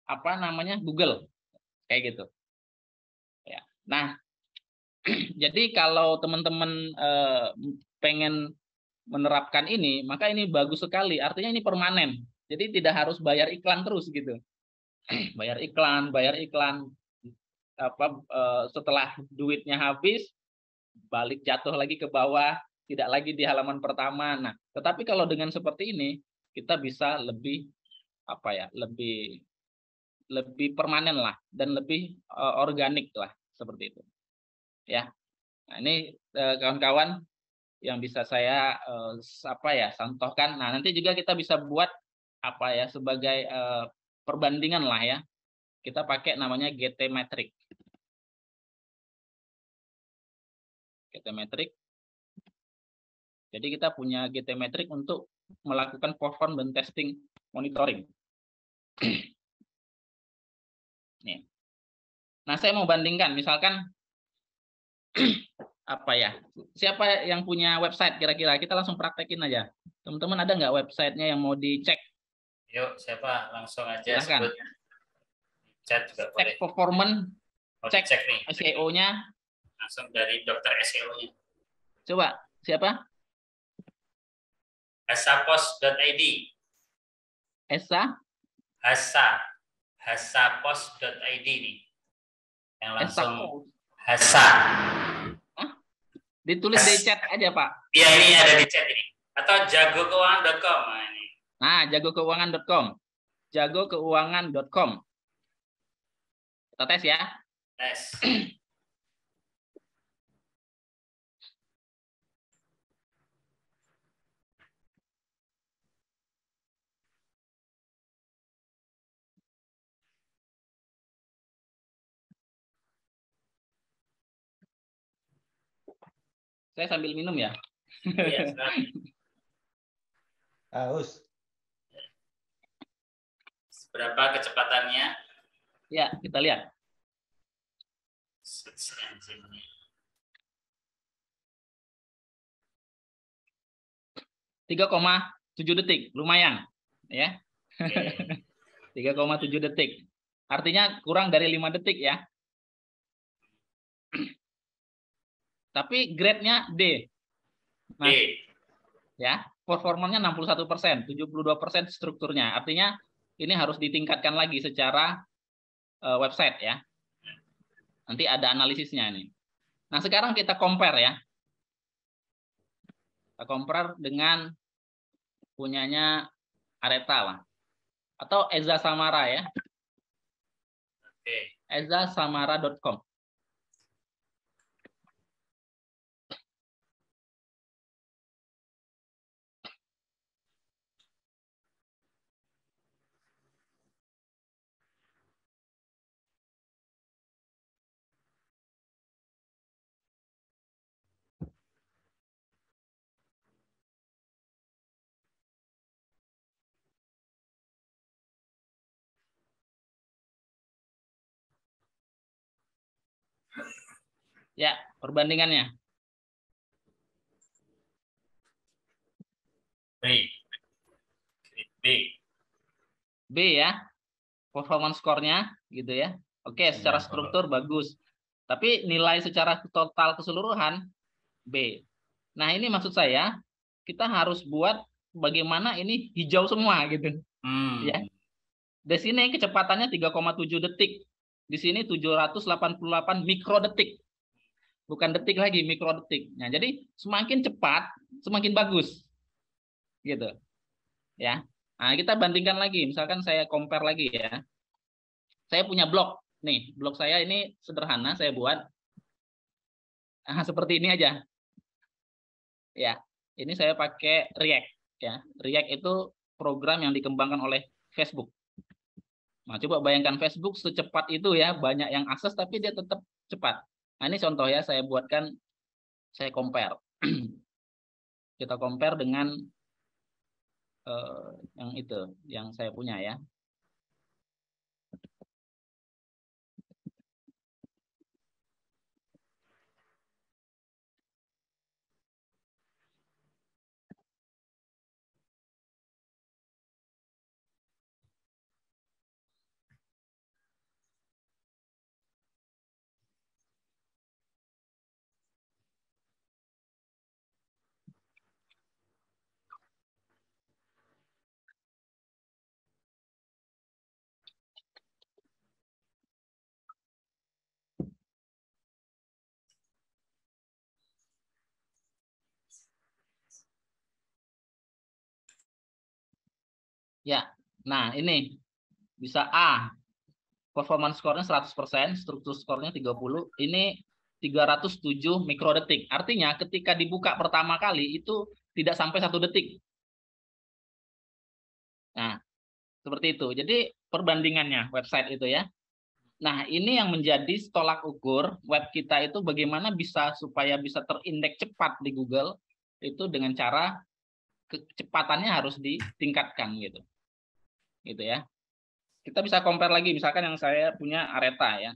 apa namanya Google kayak gitu. Ya. Nah, jadi kalau teman-teman pengen menerapkan ini, maka ini bagus sekali. Artinya ini permanen. Jadi tidak harus bayar iklan terus gitu. Bayar iklan. Setelah duitnya habis, balik jatuh lagi ke bawah, tidak lagi di halaman pertama. Nah, tetapi kalau dengan seperti ini, kita bisa lebih lebih permanen lah dan lebih organik lah seperti itu. Ya. Nah, ini kawan-kawan yang bisa saya contohkan. Nah, nanti juga kita bisa buat sebagai perbandingan lah ya. Kita pakai namanya GTmetrix. GTmetrix. Jadi kita punya GTmetrix untuk melakukan perform dan testing monitoring. Nih. Nah, saya mau bandingkan, misalkan siapa yang punya website kira-kira? Kita langsung praktekin aja. Teman-teman ada nggak websitenya yang mau dicek? Yuk, siapa? Langsung aja Silahkan. sebut. Chat juga boleh. Cek performance, cek nih. SEO-nya. Langsung dari dokter SEO-nya. Coba, siapa? hasapos.id. hasapos.id nih. Yang langsung Hasa. Ditulis di chat aja, Pak. Iya, ini ada di chat ini. Atau jagokeuangan.com. Nah, ini. Nah, jagokeuangan.com. Jagokeuangan.com. Kita tes ya. Tes. Saya sambil minum ya. Iya, Haus. Berapa kecepatannya? Ya, kita lihat. 3,7 detik, lumayan, ya. 3,7 detik. Artinya kurang dari 5 detik ya. Tapi grade-nya D. Nah, ya, performanya 61%, 72% strukturnya. Artinya ini harus ditingkatkan lagi secara website ya. Nanti ada analisisnya ini. Nah, sekarang kita compare ya. Kita compare dengan punyanya Areta lah. Atau Eza Samara ya. ezasamara.com. Ya, perbandingannya. B. B ya. performance score-nya gitu ya. Oke, secara struktur bagus. Tapi nilai secara total keseluruhan B. Nah, ini maksud saya kita harus buat bagaimana ini hijau semua gitu. Ya. Di sini kecepatannya 3,7 detik. Di sini 788 mikrodetik. Bukan detik lagi, mikrodetik. Nah, jadi semakin cepat, semakin bagus. Gitu. Ya. Nah, kita bandingkan lagi. Misalkan saya compare lagi ya. Saya punya blog. Nih, blog saya ini sederhana saya buat. Nah, seperti ini aja. Ya. Ini saya pakai React ya. React itu program yang dikembangkan oleh Facebook. Nah, coba bayangkan Facebook secepat itu ya, banyak yang akses tapi dia tetap cepat. Nah, ini contoh ya, saya buatkan, saya compare. Kita compare dengan yang itu, yang saya punya ya. Ya, nah ini bisa A, performance score-nya 100%, struktur score-nya 30, ini 307 mikrodetik. Artinya ketika dibuka pertama kali itu tidak sampai 1 detik. Nah, seperti itu. Jadi perbandingannya website itu ya. Nah, ini yang menjadi tolak ukur web kita itu bagaimana bisa supaya bisa terindeks cepat di Google itu dengan cara kecepatannya harus ditingkatkan gitu. Gitu ya. Kita bisa compare lagi misalkan yang saya punya Areta ya.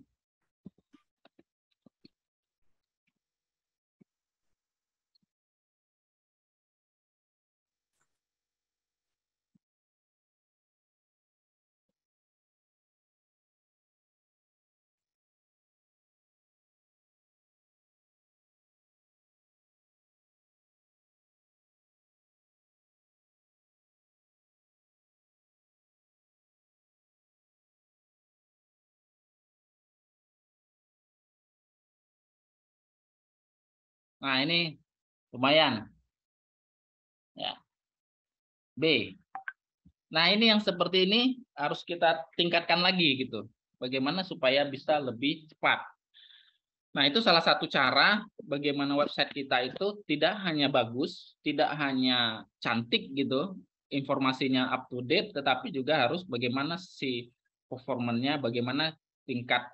Nah, ini lumayan. Ya. B. Nah, ini yang seperti ini harus kita tingkatkan lagi gitu. Bagaimana supaya bisa lebih cepat. Nah, itu salah satu cara bagaimana website kita itu tidak hanya bagus, tidak hanya cantik gitu, informasinya up to date, tetapi juga harus bagaimana si performanya, bagaimana tingkat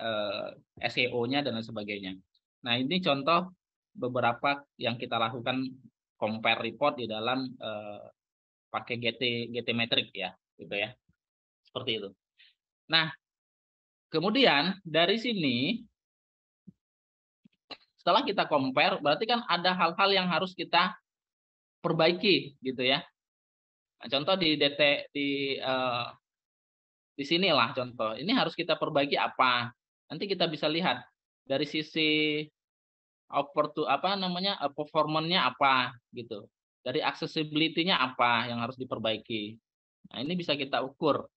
SEO-nya dan lain sebagainya. Nah, ini contoh beberapa yang kita lakukan compare report di dalam pakai GTmetrix ya, gitu ya. Seperti itu. Nah, kemudian dari sini setelah kita compare, berarti kan ada hal-hal yang harus kita perbaiki, gitu ya. Nah, contoh di sinilah contoh. Ini harus kita perbaiki apa? Nanti kita bisa lihat dari sisi performance-nya apa, gitu. Dari accessibility-nya apa yang harus diperbaiki. Nah, ini bisa kita ukur.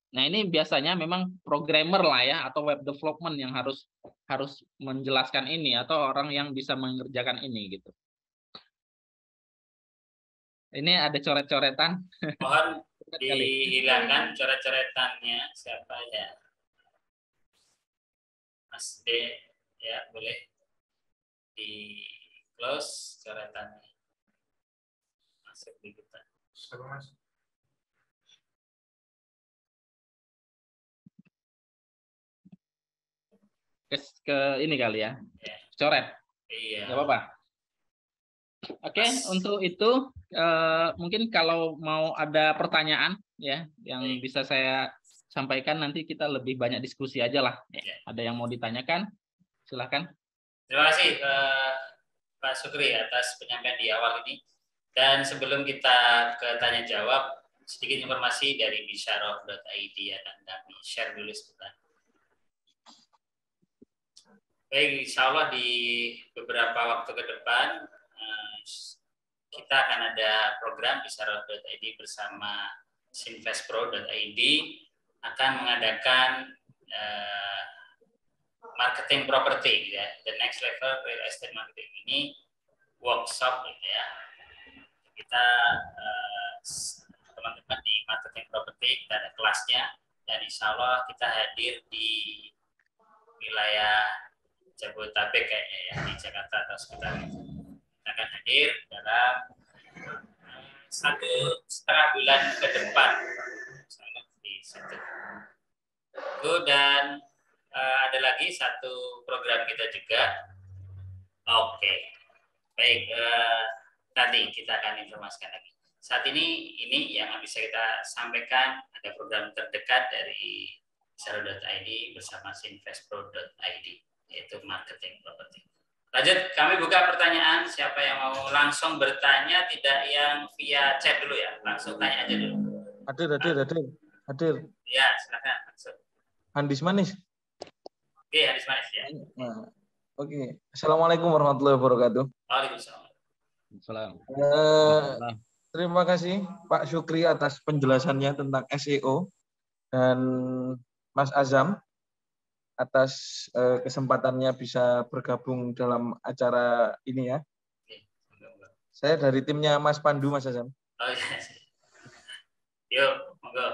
Nah, ini biasanya memang programmer lah ya atau web development yang harus menjelaskan ini atau orang yang bisa mengerjakan ini gitu. Ini ada coret-coretan. Mohon dihilangkan coret-coretannya siapa ya? Mas D ya, boleh di close coretannya. Masuk di kita. Mas. Ke ini kali ya. Coret. Iya. Nggak apa-apa. Oke, untuk itu mungkin kalau mau ada pertanyaan ya yang bisa saya sampaikan nanti kita lebih banyak diskusi aja lah. Ada yang mau ditanyakan? Silahkan. Terima kasih Pak Sukri atas penyampaian di awal ini. Dan sebelum kita ke tanya jawab, sedikit informasi dari bisyarah.id akan kami share dulu sebentar. Baik, insya Allah di beberapa waktu ke depan kita akan ada program bisyarah.id bersama sinvestpro.id akan mengadakan marketing properti, ya, the next level real estate marketing ini workshop, gitu ya. Kita teman-teman di marketing properti kita ada kelasnya dan insya Allah kita hadir di wilayah Jabodetabek kayaknya ya, di Jakarta atau sekitar itu. Kita akan hadir dalam 1,5 bulan ke depan di situ. Dan ada lagi satu program kita juga. Oke, baik, nanti kita akan informasikan lagi. Saat ini yang bisa kita sampaikan, ada program terdekat dari bisyarah.id bersama sinvestpro.id, yaitu marketing properti. Lanjut, kami buka pertanyaan. Siapa yang mau langsung bertanya, tidak yang via chat dulu ya, langsung tanya aja dulu. Hadir. Ya, silakan langsung. Handis Manis. Oke, Handis Manis ya. Nah, oke. Assalamualaikum warahmatullahi wabarakatuh. Waalaikumsalam. Terima kasih Pak Syukri atas penjelasannya tentang SEO dan Mas Azam atas kesempatannya bisa bergabung dalam acara ini ya. Saya dari timnya Mas Pandu, Mas Azam. Oh iya. Yuk, monggo.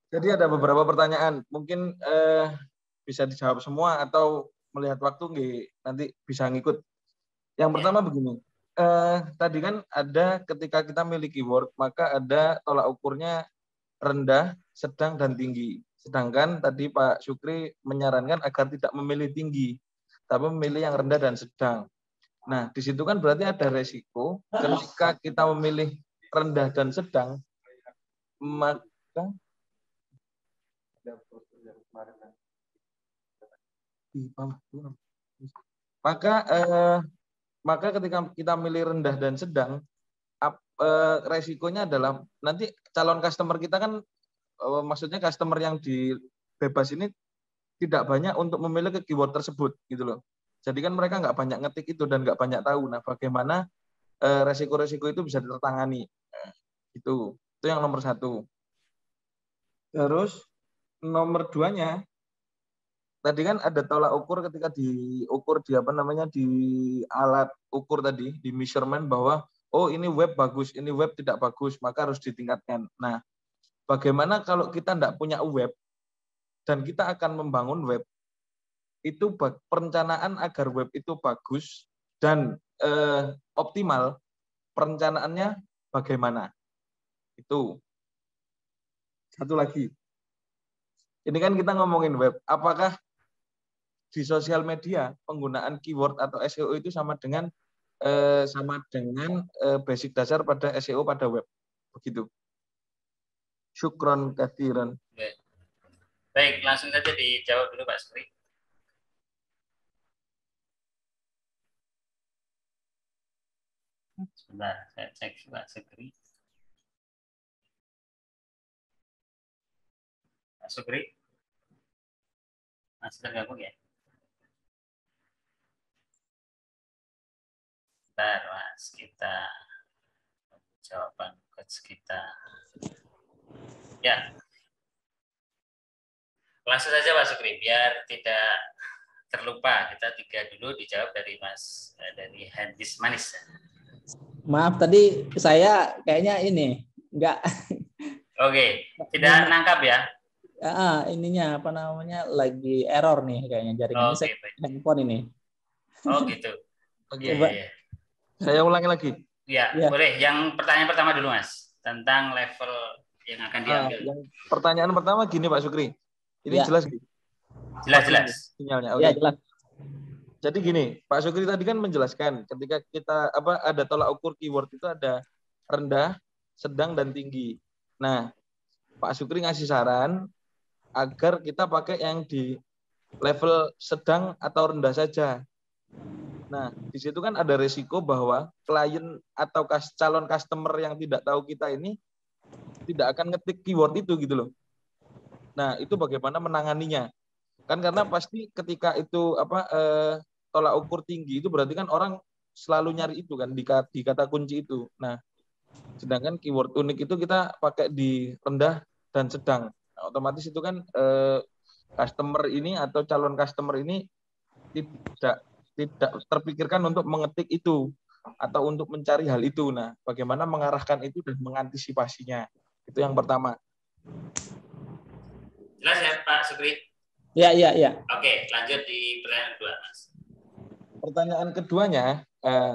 Jadi ada beberapa pertanyaan, mungkin bisa dijawab semua atau melihat waktu nanti bisa ngikut. Yang pertama begini, tadi kan ada ketika kita milih keyword, maka ada tolak ukurnya rendah, sedang, dan tinggi. Sedangkan tadi Pak Syukri menyarankan agar tidak memilih tinggi, tapi memilih yang rendah dan sedang. Nah, di situ kan berarti ada resiko ketika kita memilih rendah dan sedang, maka ketika kita milih rendah dan sedang, resikonya adalah nanti calon customer kita kan, maksudnya customer yang di bebas ini tidak banyak untuk memilih ke keyword tersebut gitu loh. Jadi kan mereka nggak banyak ngetik itu dan nggak banyak tahu. Nah, bagaimana resiko-resiko itu bisa tertangani? Itu yang nomor satu. Terus nomor duanya, tadi kan ada tolak ukur ketika diukur di alat ukur tadi, di measurement bahwa oh ini web bagus, ini web tidak bagus, maka harus ditingkatkan. Nah, bagaimana kalau kita tidak punya web dan kita akan membangun web, itu perencanaan agar web itu bagus dan optimal, perencanaannya bagaimana? Itu. Satu lagi. Ini kan kita ngomongin web, apakah di sosial media penggunaan keyword atau SEO itu sama dengan basic dasar pada SEO pada web? Begitu. Syukron kathiran. Baik, langsung saja dijawab dulu Pak Syukri. Sebentar, saya cek Pak Syukri. Pak Syukri, masih tergabung ya? Bentar, Mas, kita jawaban coach kita. Ya, langsung saja Pak Syukri, biar tidak terlupa. Kita tiga dulu dijawab dari dari Handis Manis. Maaf, tadi saya kayaknya ini enggak. Oke, tidak nangkap ya? Ininya apa namanya lagi error nih kayaknya jaringan saya handphone ini. Oh gitu. Oke. Ya. Saya ulangi lagi. Ya, boleh. Yang pertanyaan pertama dulu Mas, tentang level yang akan diambil. Yang pertanyaan pertama gini Pak Syukri. Ini jelas gitu? Jelas. Sinyalnya. Oke. Ya, jelas. Jadi gini, Pak Syukri tadi kan menjelaskan ketika kita ada tolak ukur keyword itu ada rendah, sedang, dan tinggi. Nah, Pak Syukri ngasih saran agar kita pakai yang di level sedang atau rendah saja. Nah, di situ kan ada resiko bahwa klien atau calon customer yang tidak tahu kita ini tidak akan ngetik keyword itu gitu loh. Nah, itu bagaimana menanganinya? Kan karena pasti ketika itu tolak ukur tinggi itu berarti kan orang selalu nyari itu kan di kata kunci itu. Nah, sedangkan keyword unik itu kita pakai di rendah dan sedang. Nah, otomatis itu kan customer ini atau calon customer ini tidak terpikirkan untuk mengetik itu atau untuk mencari hal itu. Nah, bagaimana mengarahkan itu dan mengantisipasinya? Itu yang pertama. Jelas ya Pak Sukri? Ya. Oke, lanjut di pertanyaan kedua, Mas. Pertanyaan keduanya,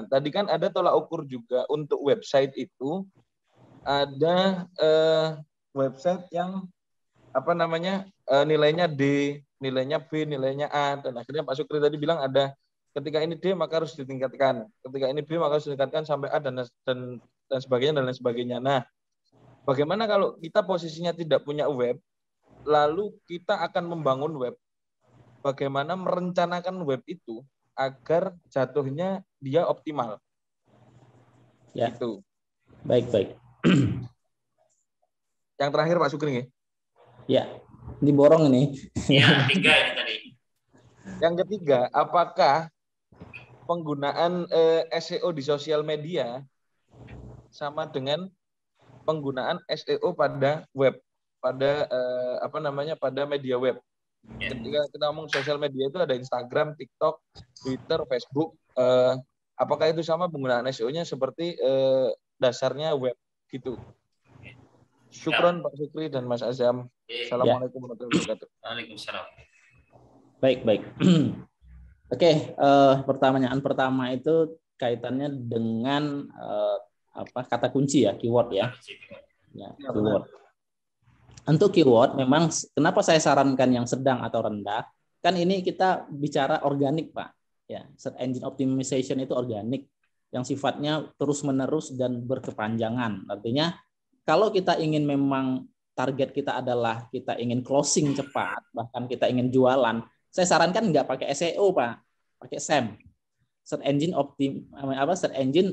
tadi kan ada tolak ukur juga untuk website itu ada website yang nilainya D, nilainya B, nilainya A, dan akhirnya Pak Sukri tadi bilang ada ketika ini D maka harus ditingkatkan, ketika ini B maka harus ditingkatkan sampai A dan sebagainya dan lain sebagainya. Nah, bagaimana kalau kita posisinya tidak punya web, lalu kita akan membangun web, bagaimana merencanakan web itu agar jatuhnya dia optimal. Ya. Itu. Baik. Yang terakhir Pak Sukri. Ya, diborong ini. Ya, 3 ini tadi. Yang ketiga, apakah penggunaan SEO di sosial media sama dengan penggunaan SEO pada web, pada pada media web? Ketika kita ngomong sosial media itu ada Instagram, TikTok, Twitter, Facebook. Apakah itu sama penggunaan SEO-nya seperti dasarnya web gitu? Syukron Pak Sukri dan Mas Azam. Assalamualaikum warahmatullahi wabarakatuh. Waalaikumsalam. Baik. Oke, pertanyaan pertama itu kaitannya dengan kata kunci ya, keyword ya. Keyword. Untuk keyword memang kenapa saya sarankan yang sedang atau rendah? Kan ini kita bicara organik, Pak. Ya, search engine optimization itu organik yang sifatnya terus-menerus dan berkepanjangan. Artinya kalau kita ingin memang target kita adalah kita ingin closing cepat, bahkan kita ingin jualan, saya sarankan nggak pakai SEO, Pak. Pakai SEM. Search engine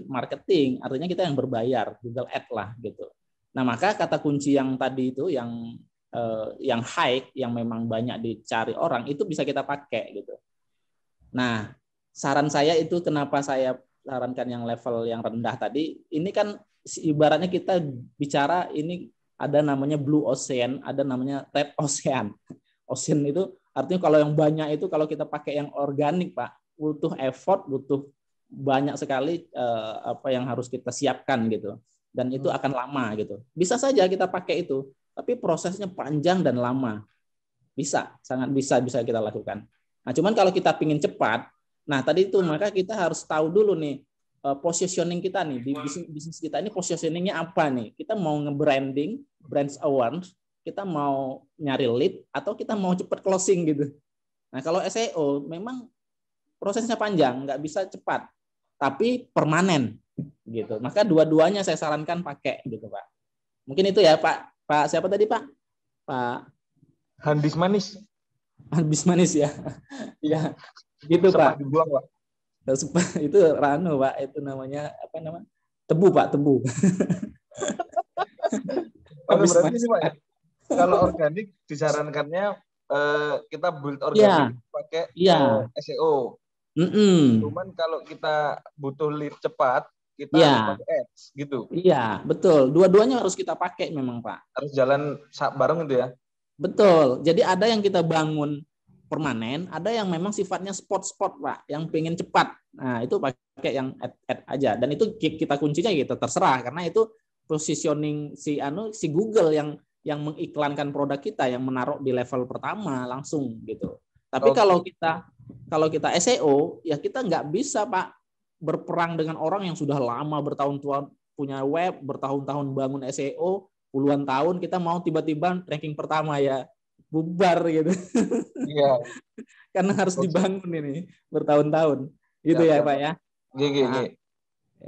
marketing, artinya kita yang berbayar, Google Ads lah gitu. Nah, maka kata kunci yang tadi itu yang high, yang memang banyak dicari orang, itu bisa kita pakai gitu. Nah, saran saya itu kenapa saya sarankan yang level yang rendah tadi, ini kan ibaratnya kita bicara ini ada namanya blue ocean, ada namanya red ocean. Ocean itu artinya kalau yang banyak itu kalau kita pakai yang organik, Pak, butuh effort, butuh banyak sekali yang harus kita siapkan gitu. Dan itu akan lama gitu. Bisa saja kita pakai itu, tapi prosesnya panjang dan lama. Sangat bisa kita lakukan. Nah, cuman kalau kita pingin cepat, nah tadi itu maka kita harus tahu dulu nih positioning kita nih di bisnis kita ini positioningnya apa nih? Kita mau nge-branding, brand awareness, kita mau nyari lead atau kita mau cepat closing gitu. Nah, kalau SEO memang prosesnya panjang, nggak bisa cepat, tapi permanen gitu. Maka dua-duanya saya sarankan pakai gitu, Pak. Mungkin itu ya, Pak. Pak siapa tadi, Pak? Pak Handis Manis. Handis Manis ya. Ya. Gitu, Pak. Dibuang, Pak. Itu Rano, Pak. Itu namanya tebu, Pak, tebu. Berarti ini, Pak, kalau organik disarankannya kita build organik pakai SEO. Cuman kalau kita butuh lead cepat, kita harus pakai ads gitu. Iya, betul. Dua-duanya harus kita pakai memang, Pak. Harus jalan bareng gitu ya. Betul. Jadi ada yang kita bangun permanen, ada yang memang sifatnya spot-spot, Pak, yang pengen cepat. Nah, itu pakai yang ad aja. Dan itu kita kuncinya gitu, terserah karena itu positioning si Google yang mengiklankan produk kita, yang menaruh di level pertama langsung gitu. Tapi kalau kita SEO, ya kita nggak bisa, Pak, berperang dengan orang yang sudah lama bertahun-tahun punya web, bertahun-tahun bangun SEO, puluhan tahun, kita mau tiba-tiba ranking pertama ya bubar gitu. Iya. Karena harus dibangun ini bertahun-tahun. Gitu ya, Pak ya.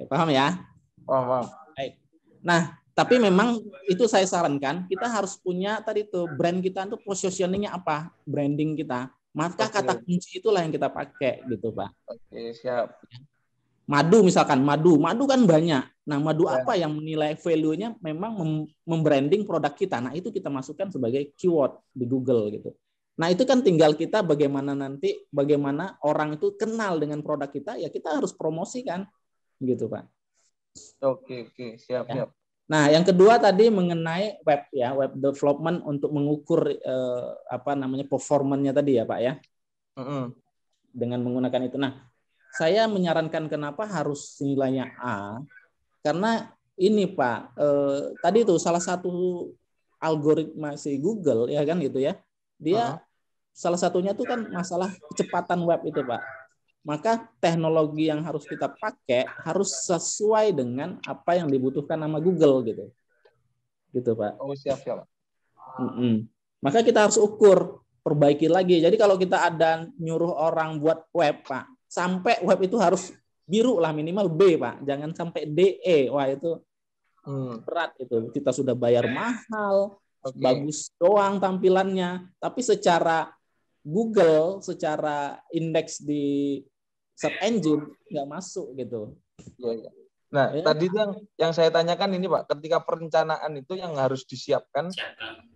Paham ya? Paham. Baik. Nah, tapi memang itu saya sarankan kita harus punya tadi tuh brand kita itu positioningnya apa, branding kita. Maka kata kunci itulah yang kita pakai gitu, Pak. Oke, siap. Madu misalkan, madu kan banyak. Nah, madu apa yang menilai value-nya memang membranding produk kita. Nah, itu kita masukkan sebagai keyword di Google gitu. Nah, itu kan tinggal kita bagaimana orang itu kenal dengan produk kita, ya kita harus promosikan gitu, Pak. Oke, siap. Nah, yang kedua tadi mengenai web ya, web development untuk mengukur performanya tadi ya, Pak ya. Dengan menggunakan itu. Nah, saya menyarankan kenapa harus nilainya A, karena ini Pak, tadi itu salah satu algoritma si Google ya kan gitu ya, dia salah satunya tuh kan masalah kecepatan web itu Pak. Maka teknologi yang harus kita pakai harus sesuai dengan apa yang dibutuhkan sama Google gitu, Pak. Oh siap. Maka kita harus ukur, perbaiki lagi. Jadi kalau kita ada nyuruh orang buat web Pak, sampai web itu harus biru lah, minimal B Pak, jangan sampai DE. Wah itu berat itu. Kita sudah bayar mahal, bagus doang tampilannya, tapi secara Google, secara indeks di search engine nggak masuk gitu. Nah, tadi yang saya tanyakan ini Pak, ketika perencanaan itu yang harus disiapkan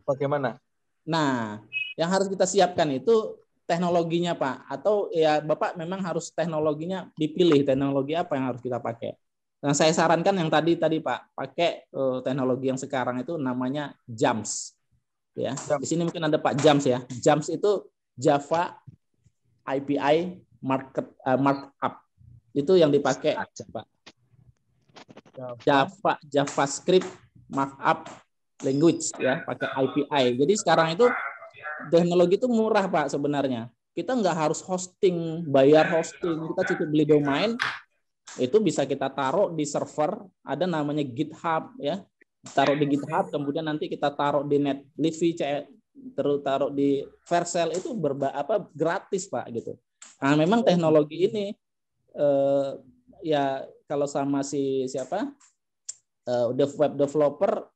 bagaimana? Nah, yang harus kita siapkan itu teknologinya Pak, atau ya Bapak memang harus teknologinya dipilih, teknologi apa yang harus kita pakai. Nah, saya sarankan yang tadi Pak, pakai teknologi yang sekarang itu namanya JAMS. Ya, di sini mungkin ada Pak JAMS ya. JAMS itu Java API Markup. Itu yang dipakai Pak. JavaScript Markup Language ya, pakai API. Jadi sekarang itu teknologi itu murah Pak sebenarnya. Kita nggak harus hosting, bayar hosting. Kita cukup beli domain, itu bisa kita taruh di server, ada namanya GitHub ya. Taruh di GitHub, kemudian nanti kita taruh di Netlify, terus taruh di Vercel, itu gratis Pak gitu. Nah, memang teknologi ini ya kalau sama web developer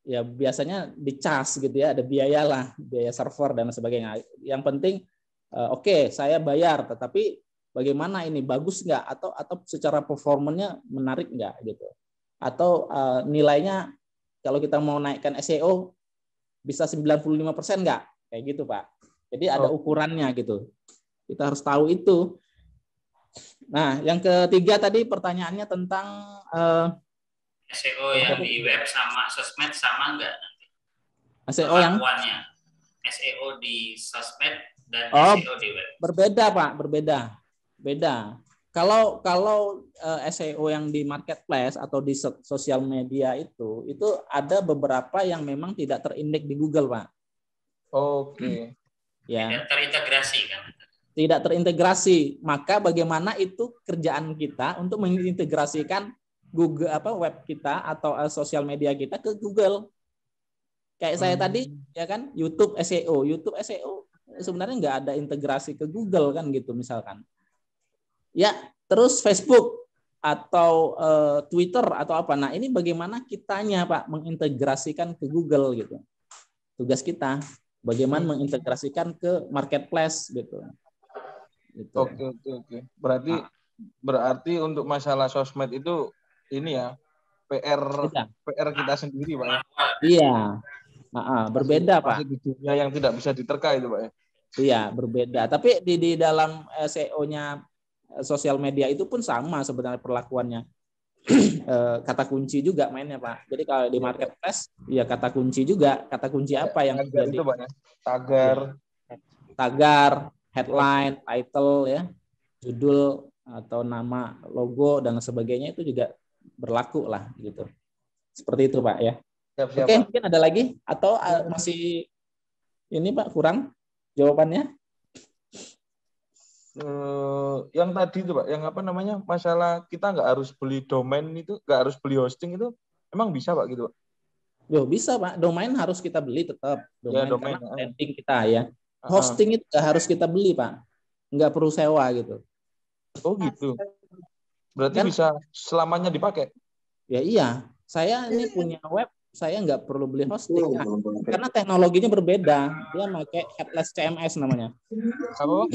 ya biasanya dicas gitu ya, ada biaya server dan sebagainya. Yang penting saya bayar, tetapi bagaimana ini, bagus nggak, atau secara performanya menarik nggak gitu, atau nilainya kalau kita mau naikkan SEO bisa 95% nggak, kayak gitu Pak. Jadi ada ukurannya gitu, kita harus tahu itu. Nah, yang ketiga tadi pertanyaannya tentang SEO yang di web sama sosmed sama enggak nanti? SEO yang SEO di sosmed dan SEO di web. Berbeda Pak, beda. Kalau SEO yang di marketplace atau di sosial media itu ada beberapa yang memang tidak terindeks di Google Pak. Oke. Ya. Tidak terintegrasi kan? Tidak terintegrasi. Maka bagaimana itu kerjaan kita untuk mengintegrasikan Google web kita atau sosial media kita ke Google. Kayak saya tadi ya kan, YouTube SEO sebenarnya nggak ada integrasi ke Google kan gitu misalkan. Ya, terus Facebook atau Twitter atau apa. Nah, ini bagaimana kitanya Pak mengintegrasikan ke Google gitu. Tugas kita bagaimana mengintegrasikan ke marketplace gitu. Oke. Berarti untuk masalah sosmed itu ini ya PR kita sendiri Pak ya. Iya. Berbeda Pak. Di dunia yang tidak bisa diterka itu Pak ya. Iya, berbeda. Tapi di dalam SEO-nya sosial media itu pun sama sebenarnya perlakuannya. Kata kunci juga mainnya Pak. Jadi kalau di marketplace ya kata kunci juga. Kata kunci apa yang jadi itu Pak ya? Tagar, headline, title ya, judul atau nama, logo dan sebagainya itu juga berlaku lah gitu. Seperti itu Pak ya. Siap, Oke, mungkin ada lagi atau masih ini Pak kurang jawabannya? Yang tadi itu Pak, yang masalah kita nggak harus beli domain itu, nggak harus beli hosting itu, emang bisa Pak gitu Pak? Yo, bisa Pak, domain harus kita beli tetap, domain karena branding kita ya. Hosting itu nggak harus kita beli Pak, nggak perlu sewa gitu. Oh gitu. Berarti kan bisa selamanya dipakai? Ya iya, saya ini punya web, saya nggak perlu beli hosting karena teknologinya berbeda. Dia pakai headless CMS namanya. Apa?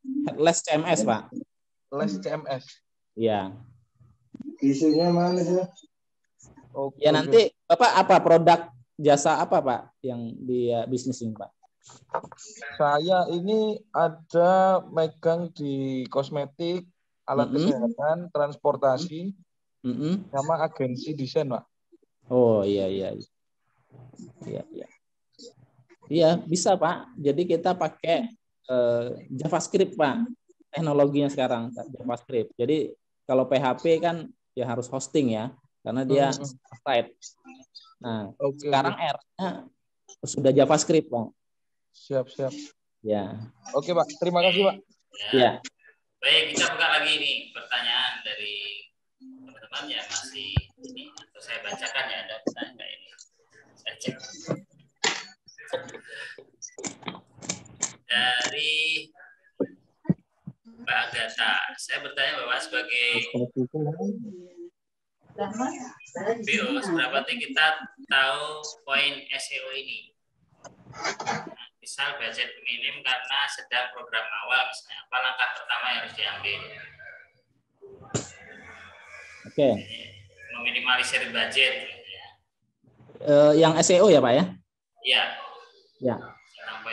Headless CMS Pak. Headless CMS. Ya. Isunya mana sih? Oke, Ya nanti Bapak apa produk jasa apa Pak yang dia bisnis ini Pak? saya ini ada megang di kosmetik, alat kesehatan, transportasi, sama agensi desain, Pak. Oh iya iya. Iya iya. Iya bisa Pak. Jadi kita pakai JavaScript Pak. Teknologinya sekarang JavaScript. Jadi kalau PHP kan ya harus hosting ya, karena dia site. Nah sekarang R-nya sudah JavaScript Pak. Siap. Ya. Oke Pak, terima kasih Pak. Ya. Baik, kita buka lagi nih pertanyaan dari teman-teman yang masih ini, atau saya bacakan ya, ada pertanyaan nggak ini? Saya cek. Dari Mbak Agatha, saya bertanya bahwa sebagai BO, seberapa penting kita tahu poin SEO ini? Misal budget minim karena sedang program awal, misalnya apa langkah pertama yang harus diambil? Oke. Meminimalisir budget. Yang SEO ya Pak ya? Iya. Ya.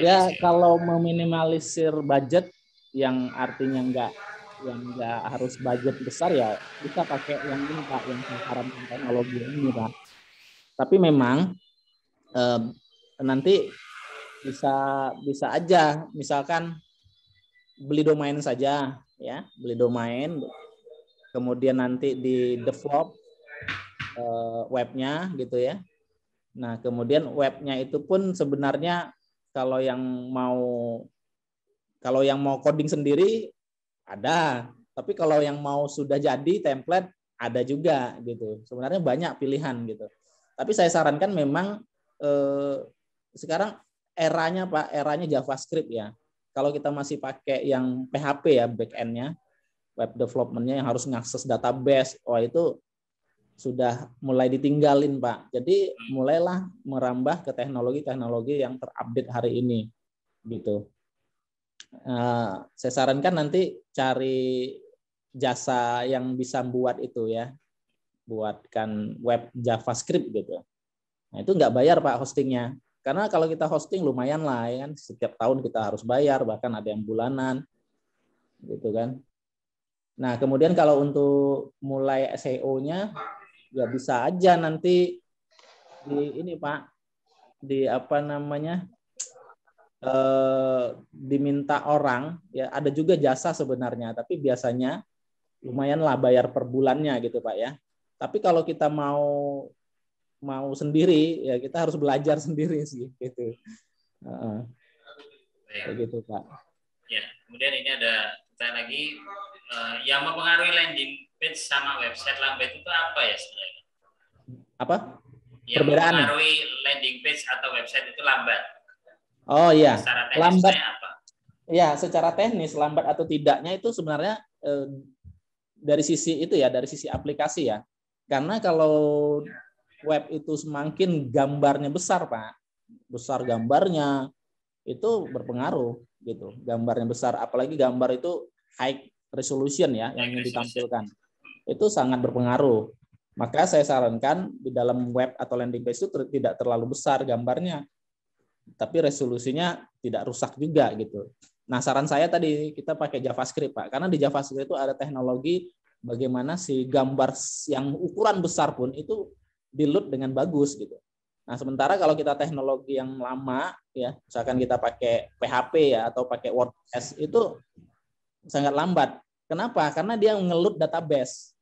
Ya kalau meminimalisir budget yang artinya nggak harus budget besar ya kita pakai yang ini Pak, yang sasaran teknologi ini Pak. Tapi memang nanti bisa aja misalkan beli domain saja ya, beli domain kemudian nanti di develop webnya gitu ya. Nah kemudian webnya itu pun sebenarnya kalau yang mau coding sendiri ada, tapi kalau yang mau sudah jadi template ada juga gitu. Sebenarnya banyak pilihan gitu. Tapi saya sarankan memang sekarang eranya Pak, eranya JavaScript ya. Kalau kita masih pakai yang PHP ya back-end-nya, web development-nya yang harus ngakses database, itu sudah mulai ditinggalin Pak. Jadi mulailah merambah ke teknologi-teknologi yang terupdate hari ini gitu. Saya sarankan nanti cari jasa yang bisa buat itu ya, buatkan web JavaScript gitu. Nah itu nggak bayar Pak hostingnya. Karena kalau kita hosting lumayan lah ya kan, setiap tahun kita harus bayar, bahkan ada yang bulanan, gitu kan. Nah kemudian kalau untuk mulai SEO-nya, ya bisa aja nanti di ini Pak, di apa namanya, diminta orang, ya ada juga jasa sebenarnya, tapi biasanya lumayan lah bayar per bulannya gitu Pak ya. Tapi kalau kita mau sendiri ya kita harus belajar sendiri sih gitu. Begitu Pak. Ya, kemudian ini ada pertanyaan lagi, yang mempengaruhi landing page sama website lambat itu apa ya sebenarnya? Apa? Yang mempengaruhi landing page atau website itu lambat. Oh iya. Secara teknis lambat apa? Ya, secara teknis lambat atau tidaknya itu sebenarnya dari sisi itu ya, dari sisi aplikasi ya. Karena kalau web itu semakin gambarnya besar Pak, besar gambarnya itu berpengaruh gitu. Gambarnya besar, apalagi gambar itu high resolution ya yang ditampilkan, itu sangat berpengaruh. Maka saya sarankan di dalam web atau landing page itu tidak terlalu besar gambarnya, tapi resolusinya tidak rusak juga gitu. Nah saran saya tadi kita pakai JavaScript Pak, karena di JavaScript itu ada teknologi bagaimana si gambar yang ukuran besar pun itu di-load dengan bagus gitu. Nah, sementara kalau kita teknologi yang lama ya, misalkan kita pakai PHP ya atau pakai WordPress itu sangat lambat. Kenapa? Karena dia nge-load database.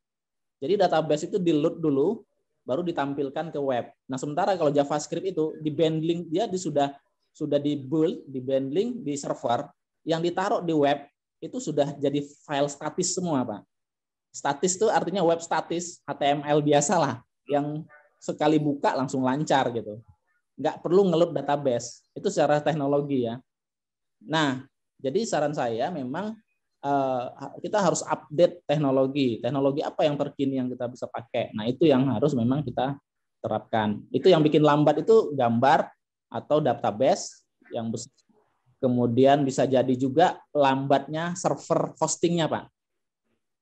Jadi database itu di-load dulu baru ditampilkan ke web. Nah, sementara kalau JavaScript itu di bundling dia sudah di-build, di bundling di server, yang ditaruh di web itu sudah jadi file statis semua, Pak. Statis itu artinya web statis, HTML biasa lah, yang sekali buka langsung lancar gitu. Nggak perlu nge-load database. Itu secara teknologi ya. Nah, jadi saran saya memang kita harus update teknologi. Teknologi apa yang terkini yang kita bisa pakai. Nah, itu yang harus memang kita terapkan. Itu yang bikin lambat itu gambar atau database yang besar. Kemudian bisa jadi juga lambatnya server hostingnya, Pak.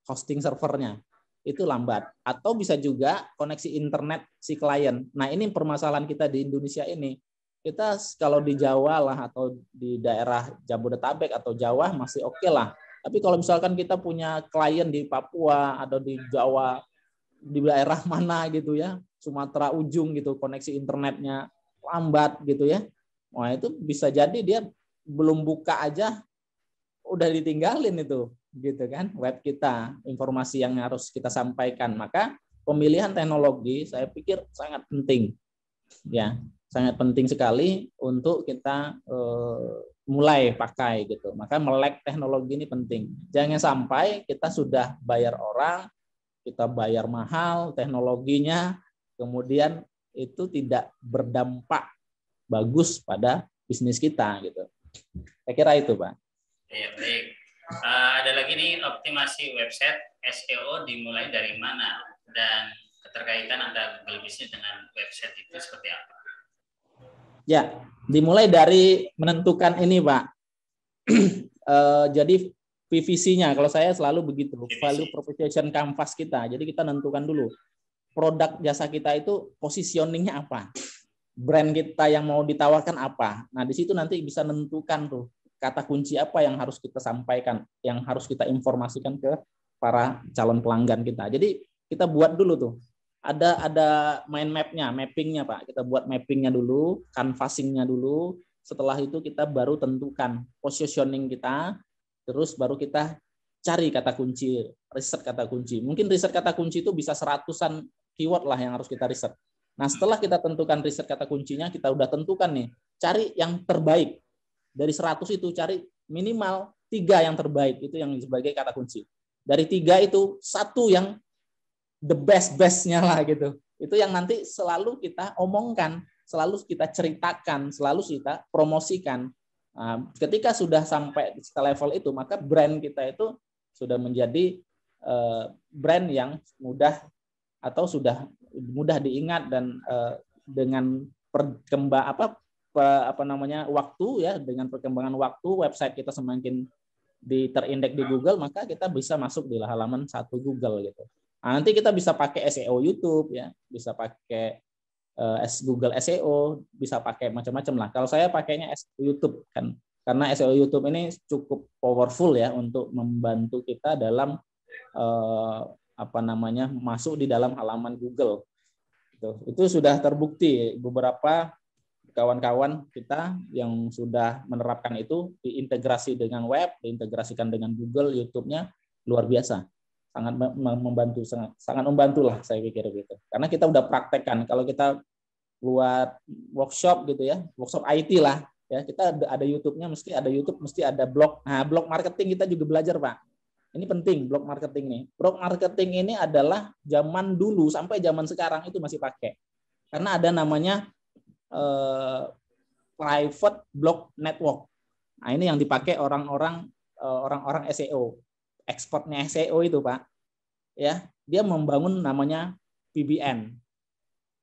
hosting servernya itu lambat, atau bisa juga koneksi internet si klien. Nah, ini permasalahan kita di Indonesia ini. Kita kalau di Jawa lah atau di daerah Jabodetabek atau Jawa masih oke lah. Tapi kalau misalkan kita punya klien di Papua atau di Jawa, di daerah mana gitu ya, Sumatera ujung gitu, koneksi internetnya lambat gitu ya. Wah, itu bisa jadi dia belum buka aja udah ditinggalin itu gitu kan web kita, informasi yang harus kita sampaikan. Maka pemilihan teknologi saya pikir sangat penting ya, sangat penting sekali untuk kita mulai pakai gitu. Maka melek teknologi ini penting, jangan sampai kita sudah bayar orang, kita bayar mahal teknologinya, kemudian itu tidak berdampak bagus pada bisnis kita gitu. Saya kira itu, Pak. Ya, baik. Ada lagi nih, optimasi website SEO dimulai dari mana, dan keterkaitan antara Google Business dengan website itu seperti apa? Ya, dimulai dari menentukan ini, Pak. Jadi PVC-nya, kalau saya selalu begitu, value proposition canvas kita. Jadi kita tentukan dulu produk jasa kita itu positioning-nya apa, brand kita yang mau ditawarkan apa. Nah, di situ nanti bisa menentukan tuh kata kunci apa yang harus kita sampaikan, yang harus kita informasikan ke para calon pelanggan kita. Jadi kita buat dulu tuh, ada mind map-nya, mapping-nya, Pak. Kita buat mapping-nya dulu, canvassing-nya dulu. Setelah itu kita baru tentukan positioning kita, terus baru kita cari kata kunci, riset kata kunci. Mungkin riset kata kunci itu bisa 100-an keyword lah yang harus kita riset. Nah, setelah kita tentukan riset kata kuncinya, kita udah tentukan nih, cari yang terbaik. Dari 100 itu cari minimal 3 yang terbaik, itu yang sebagai kata kunci. Dari 3 itu 1 yang the best-bestnya lah gitu. Itu yang nanti selalu kita omongkan, selalu kita ceritakan, selalu kita promosikan. Nah, ketika sudah sampai di level itu, maka brand kita itu sudah menjadi brand yang mudah atau sudah mudah diingat, dan dengan waktu ya, dengan perkembangan waktu website kita semakin terindeks di Google, maka kita bisa masuk di halaman 1 Google gitu. Nah, nanti kita bisa pakai SEO YouTube ya, bisa pakai Google SEO, bisa pakai macam-macam lah. Kalau saya pakainya SEO YouTube kan, karena SEO YouTube ini cukup powerful ya untuk membantu kita dalam masuk di dalam halaman Google. Itu sudah terbukti, beberapa kawan-kawan kita yang sudah menerapkan itu diintegrasi dengan web, diintegrasikan dengan Google, YouTube-nya luar biasa. Sangat membantu, sangat membantu lah saya pikir gitu. Karena kita udah praktekkan, kalau kita buat workshop gitu ya, workshop IT lah ya, kita ada YouTube-nya, mesti ada YouTube, mesti ada blog. Nah, blog marketing kita juga belajar, Pak. Ini penting, blog marketing nih. Blog marketing ini adalah zaman dulu sampai zaman sekarang itu masih pakai. Karena ada namanya private blog network. Nah, ini yang dipakai orang-orang SEO, expertnya SEO itu, Pak. Ya, dia membangun namanya PBN,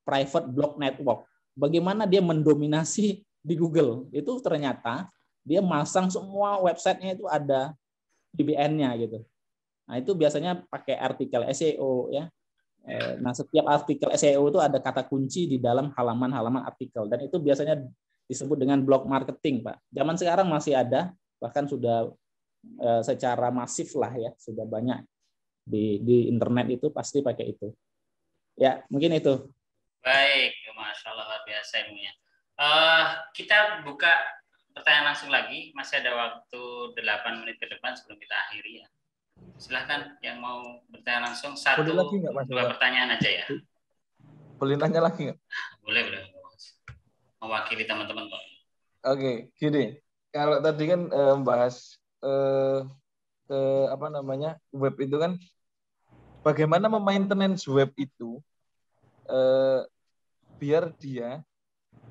private blog network. Bagaimana dia mendominasi di Google? Itu ternyata dia masang semua websitenya itu ada PBN-nya gitu. Nah, itu biasanya pakai artikel SEO ya. Nah, setiap artikel SEO itu ada kata kunci di dalam halaman-halaman artikel, dan itu biasanya disebut dengan blog marketing, Pak. Zaman sekarang masih ada, bahkan sudah secara masif lah ya, sudah banyak di internet itu pasti pakai itu. Ya, mungkin itu. Baik, Masya Allah, luar biasa ilmunya. Kita buka pertanyaan langsung lagi, masih ada waktu 8 menit ke depan sebelum kita akhiri ya. Silahkan yang mau bertanya langsung, 1-2 pertanyaan aja ya. Boleh tanya lagi nggak? Boleh. Mewakili teman-teman Pak. Oke, gini. Kalau tadi kan membahas web itu kan, bagaimana memaintenance web itu biar dia,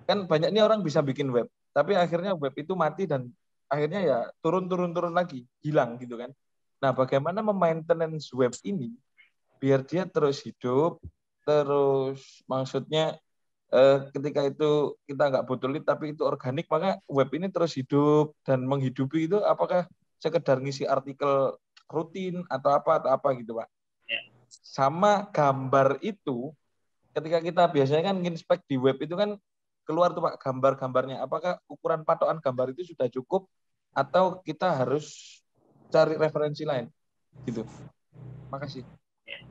kan banyak nih orang bisa bikin web, tapi akhirnya web itu mati dan akhirnya ya turun lagi, hilang gitu kan. Nah, bagaimana memaintenance web ini biar dia terus hidup, terus maksudnya ketika itu kita nggak butuh lead tapi itu organik, maka web ini terus hidup dan menghidupi itu apakah sekedar ngisi artikel rutin atau apa gitu Pak. Ya. Sama gambar itu, ketika kita biasanya kan nginspek di web itu kan keluar tuh Pak gambar-gambarnya. Apakah ukuran patokan gambar itu sudah cukup atau kita harus cari referensi lain? Gitu. Makasih. Ya.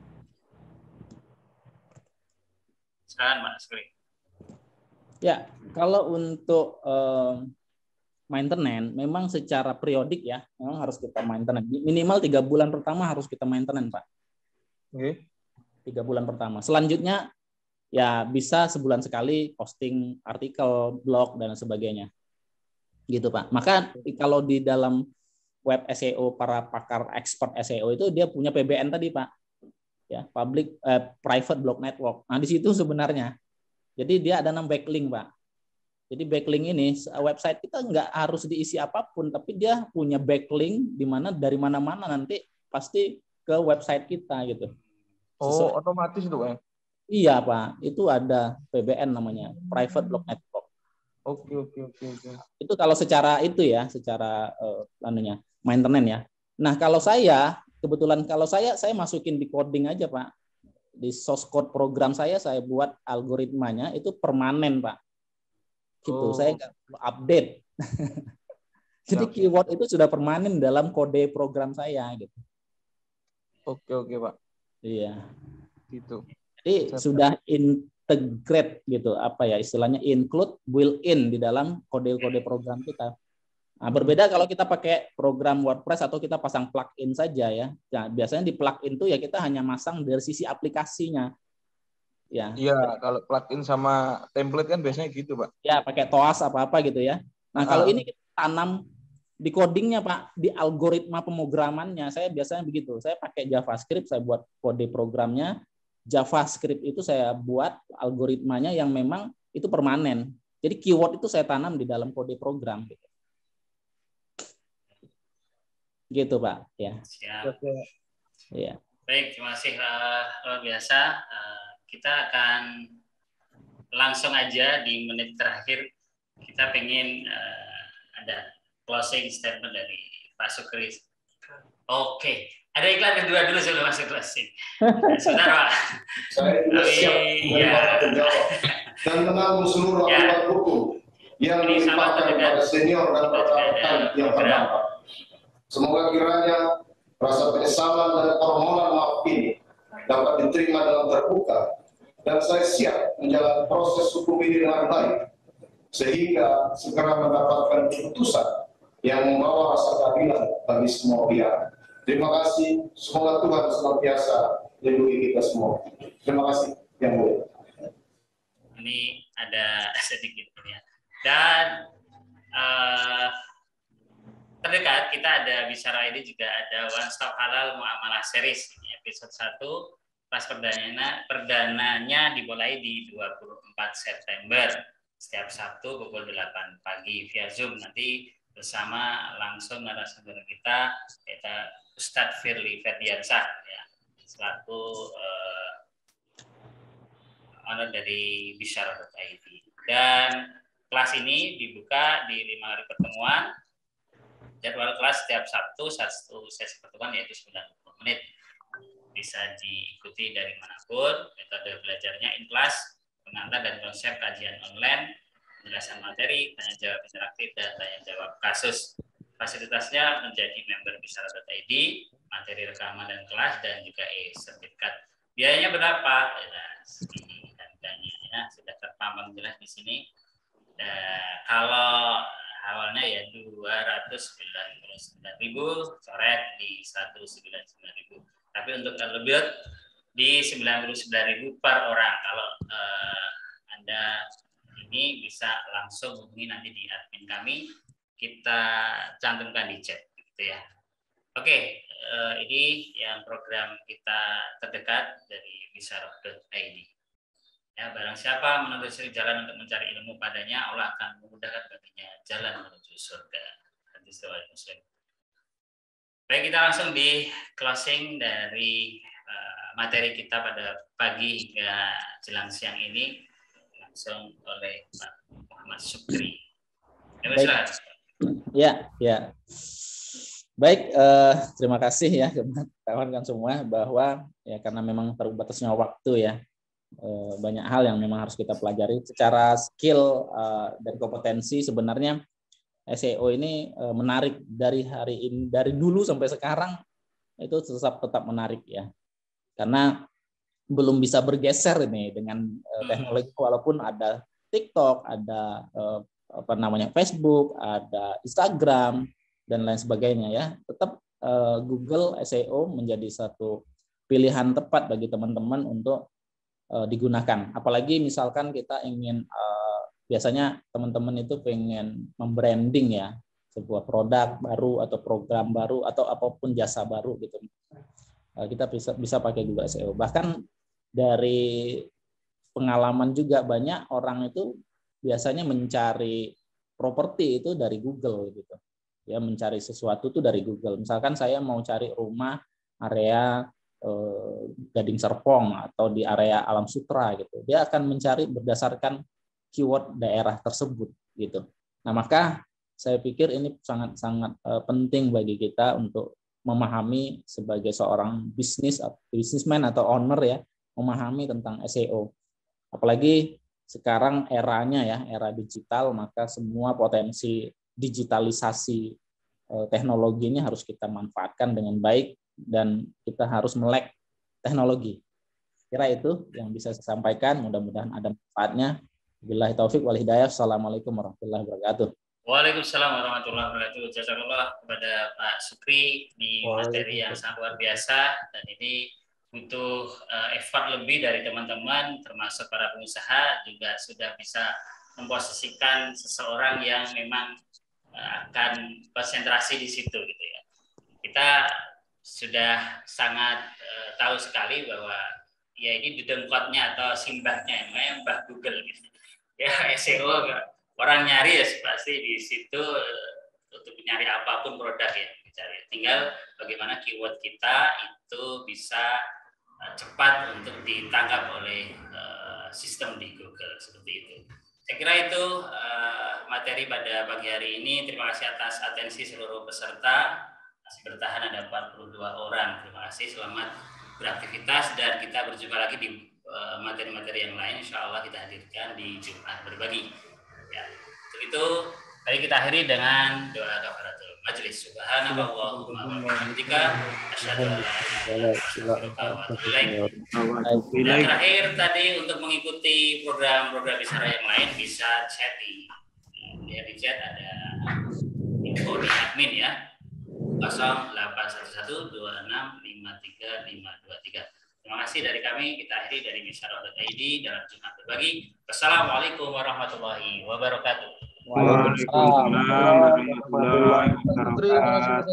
Silakan Pak Sukri. Ya, kalau untuk maintenance, memang secara periodik ya, memang harus kita maintenance. Minimal 3 bulan pertama harus kita maintenance, Pak. Oke. 3 bulan pertama. Selanjutnya, ya bisa sebulan sekali posting artikel, blog, dan sebagainya. Gitu, Pak. Maka kalau di dalam web SEO, para pakar expert SEO itu dia punya PBN tadi, Pak. Ya, private blog network. Nah, di situ sebenarnya. Jadi dia ada namanya backlink, Pak. Jadi backlink ini website kita nggak harus diisi apapun, tapi dia punya backlink di mana dari mana-mana nanti pasti ke website kita gitu. Oh, otomatis itu Pak. Iya, Pak. Itu ada PBN namanya, private blog network. Oke. Itu kalau secara itu ya, secara maintenance ya. Nah, kalau saya kebetulan saya masukin di coding aja, Pak. Di source code program saya buat algoritmanya itu permanen, Pak. Gitu. Saya nggak perlu update. Jadi keyword itu sudah permanen dalam kode program saya gitu. Oke, Pak. Iya. Gitu. Jadi sudah integrate gitu, apa ya istilahnya, include built-in di dalam kode-kode program kita. Nah, berbeda kalau kita pakai program WordPress atau kita pasang plugin saja ya. Nah, biasanya di plugin itu ya kita hanya masang dari sisi aplikasinya. Ya. Iya, kalau plugin sama template kan biasanya gitu, Pak. Ya, pakai TOAS apa-apa gitu ya. Nah, kalau ini kita tanam di codingnya, Pak, di algoritma pemrogramannya. Saya biasanya begitu. Saya pakai JavaScript, saya buat kode programnya. JavaScript itu saya buat algoritmanya yang memang itu permanen. Jadi keyword itu saya tanam di dalam kode program gitu. Gitu, Pak. Ya. Siap. Ya. Baik, terima kasih luar biasa. Kita akan langsung aja di menit terakhir. Kita pengen ada closing statement dari Pak Sukri. Oke, ada iklan kedua dulu sebelum masuk closing. Sebentar, Pak. Saya siap menjawab dan menanggung seluruh akibat hukum yang dilimpahkan kepada senior dan rekan-rekan yang terdampak. Semoga kiranya rasa penyesalan dan permohonan maaf ini dapat diterima dengan terbuka dan saya siap menjalani proses hukum ini dengan baik sehingga segera mendapatkan keputusan yang membawa rasa keadilan bagi semua pihak. Terima kasih. Semoga Tuhan senantiasa melindungi kita semua. Terima kasih yang mulia. Ini ada sedikit ya. Dan terdekat kita ada Bicara ID juga ada One Stop Halal Muamalah Series. Ini episode 1 kelas perdananya dimulai di 24 September setiap Sabtu pukul 8 pagi via Zoom, nanti bersama langsung narasumber kita Ustadz Firly Ferdiansyah ya, selaku owner dari Bicara.id. Dan kelas ini dibuka di 5 hari pertemuan. Jadwal kelas setiap Sabtu, satu sesi pertemuan yaitu 90 menit. Bisa diikuti dari manapun, metode belajarnya in class, pengantar dan konsep kajian online, penjelasan materi, tanya jawab interaktif, dan tanya jawab kasus. Fasilitasnya menjadi member Bicara.id, materi rekaman dan kelas, dan juga e-sertifikat. Biayanya berapa? Harganya ya, sudah terpampang jelas di sini. Kalau awalnya ya 299.000, coret di 199.000. Tapi untuk lebih di 99.000 per orang. Kalau Anda ini bisa langsung hubungi nanti di admin kami, kita cantumkan di chat gitu ya. Oke, ini yang program kita terdekat dari Bicara.id. Ya, barang siapa menelusuri jalan untuk mencari ilmu padanya, Allah akan memudahkan baginya jalan menuju surga. Hadis riwayat Muslim. Baik, kita langsung di closing dari materi kita pada pagi hingga jelang siang ini langsung oleh Pak Muhammad Sukri. Ya. Baik, terima kasih ya kawan-kawan semua, bahwa ya karena memang terbatasnya waktu ya, banyak hal yang memang harus kita pelajari secara skill dan kompetensi. Sebenarnya SEO ini menarik dari hari ini, dari dulu sampai sekarang itu tetap menarik ya, karena belum bisa bergeser ini dengan teknologi, walaupun ada TikTok, ada Facebook, ada Instagram dan lain sebagainya ya, tetap Google SEO menjadi satu pilihan tepat bagi teman-teman untuk digunakan. Apalagi misalkan kita ingin biasanya teman-teman itu pengen membranding ya sebuah produk baru atau program baru atau apapun jasa baru gitu. Kita bisa pakai Google SEO. Bahkan dari pengalaman juga banyak orang itu biasanya mencari properti itu dari Google gitu. Ya, mencari sesuatu itu dari Google. Misalkan saya mau cari rumah area Gading Serpong atau di area Alam Sutra gitu. Dia akan mencari berdasarkan keyword daerah tersebut gitu. Nah, maka saya pikir ini sangat penting bagi kita untuk memahami sebagai seorang bisnisman atau owner ya, memahami tentang SEO. Apalagi sekarang eranya ya, era digital, maka semua potensi digitalisasi teknologi ini harus kita manfaatkan dengan baik dan kita harus melek teknologi. Kira itu yang bisa saya sampaikan, mudah-mudahan ada manfaatnya. Billahi taufik wal hidayah. Assalamualaikum warahmatullahi wabarakatuh. Waalaikumsalam warahmatullahi wabarakatuh. Jazakallah kepada Pak Sukri di materi yang sangat luar biasa, dan ini butuh effort lebih dari teman-teman termasuk para pengusaha juga sudah bisa memposisikan seseorang yang memang akan konsentrasi di situ gitu ya. Kita sudah sangat tahu sekali bahwa ya ini dedengkotnya atau simbahnya namanya Mbah Google gitu. Ya SEO orang nyari ya pasti di situ untuk mencari apapun produk yang dicari. Tinggal bagaimana keyword kita itu bisa cepat untuk ditangkap oleh sistem di Google seperti itu. Saya kira itu materi pada pagi hari ini. Terima kasih atas atensi seluruh peserta. Masih bertahan ada 42 orang. Terima kasih, selamat beraktivitas dan kita berjumpa lagi di materi-materi yang lain. Insya Allah kita hadirkan di Jumat berbagi. Ya, untuk itu mari kita akhiri dengan doa kafaratul majelis. Subhanallahumma wa bihamdika asyhadu an la ilaha illa anta. Terakhir tadi untuk mengikuti program-program Bisara yang lain bisa chat di chat ada info di admin ya. 081126535523. Terima kasih dari kami. Kita akhiri dari Bisyara.id dalam Jumat berbagi. Wassalamualaikum warahmatullahi wabarakatuh. Waalaikumsalam warahmatullahi wabarakatuh.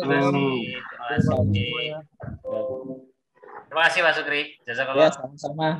Terima kasih Pak Sukri. Jazakallah. Ya, sama-sama.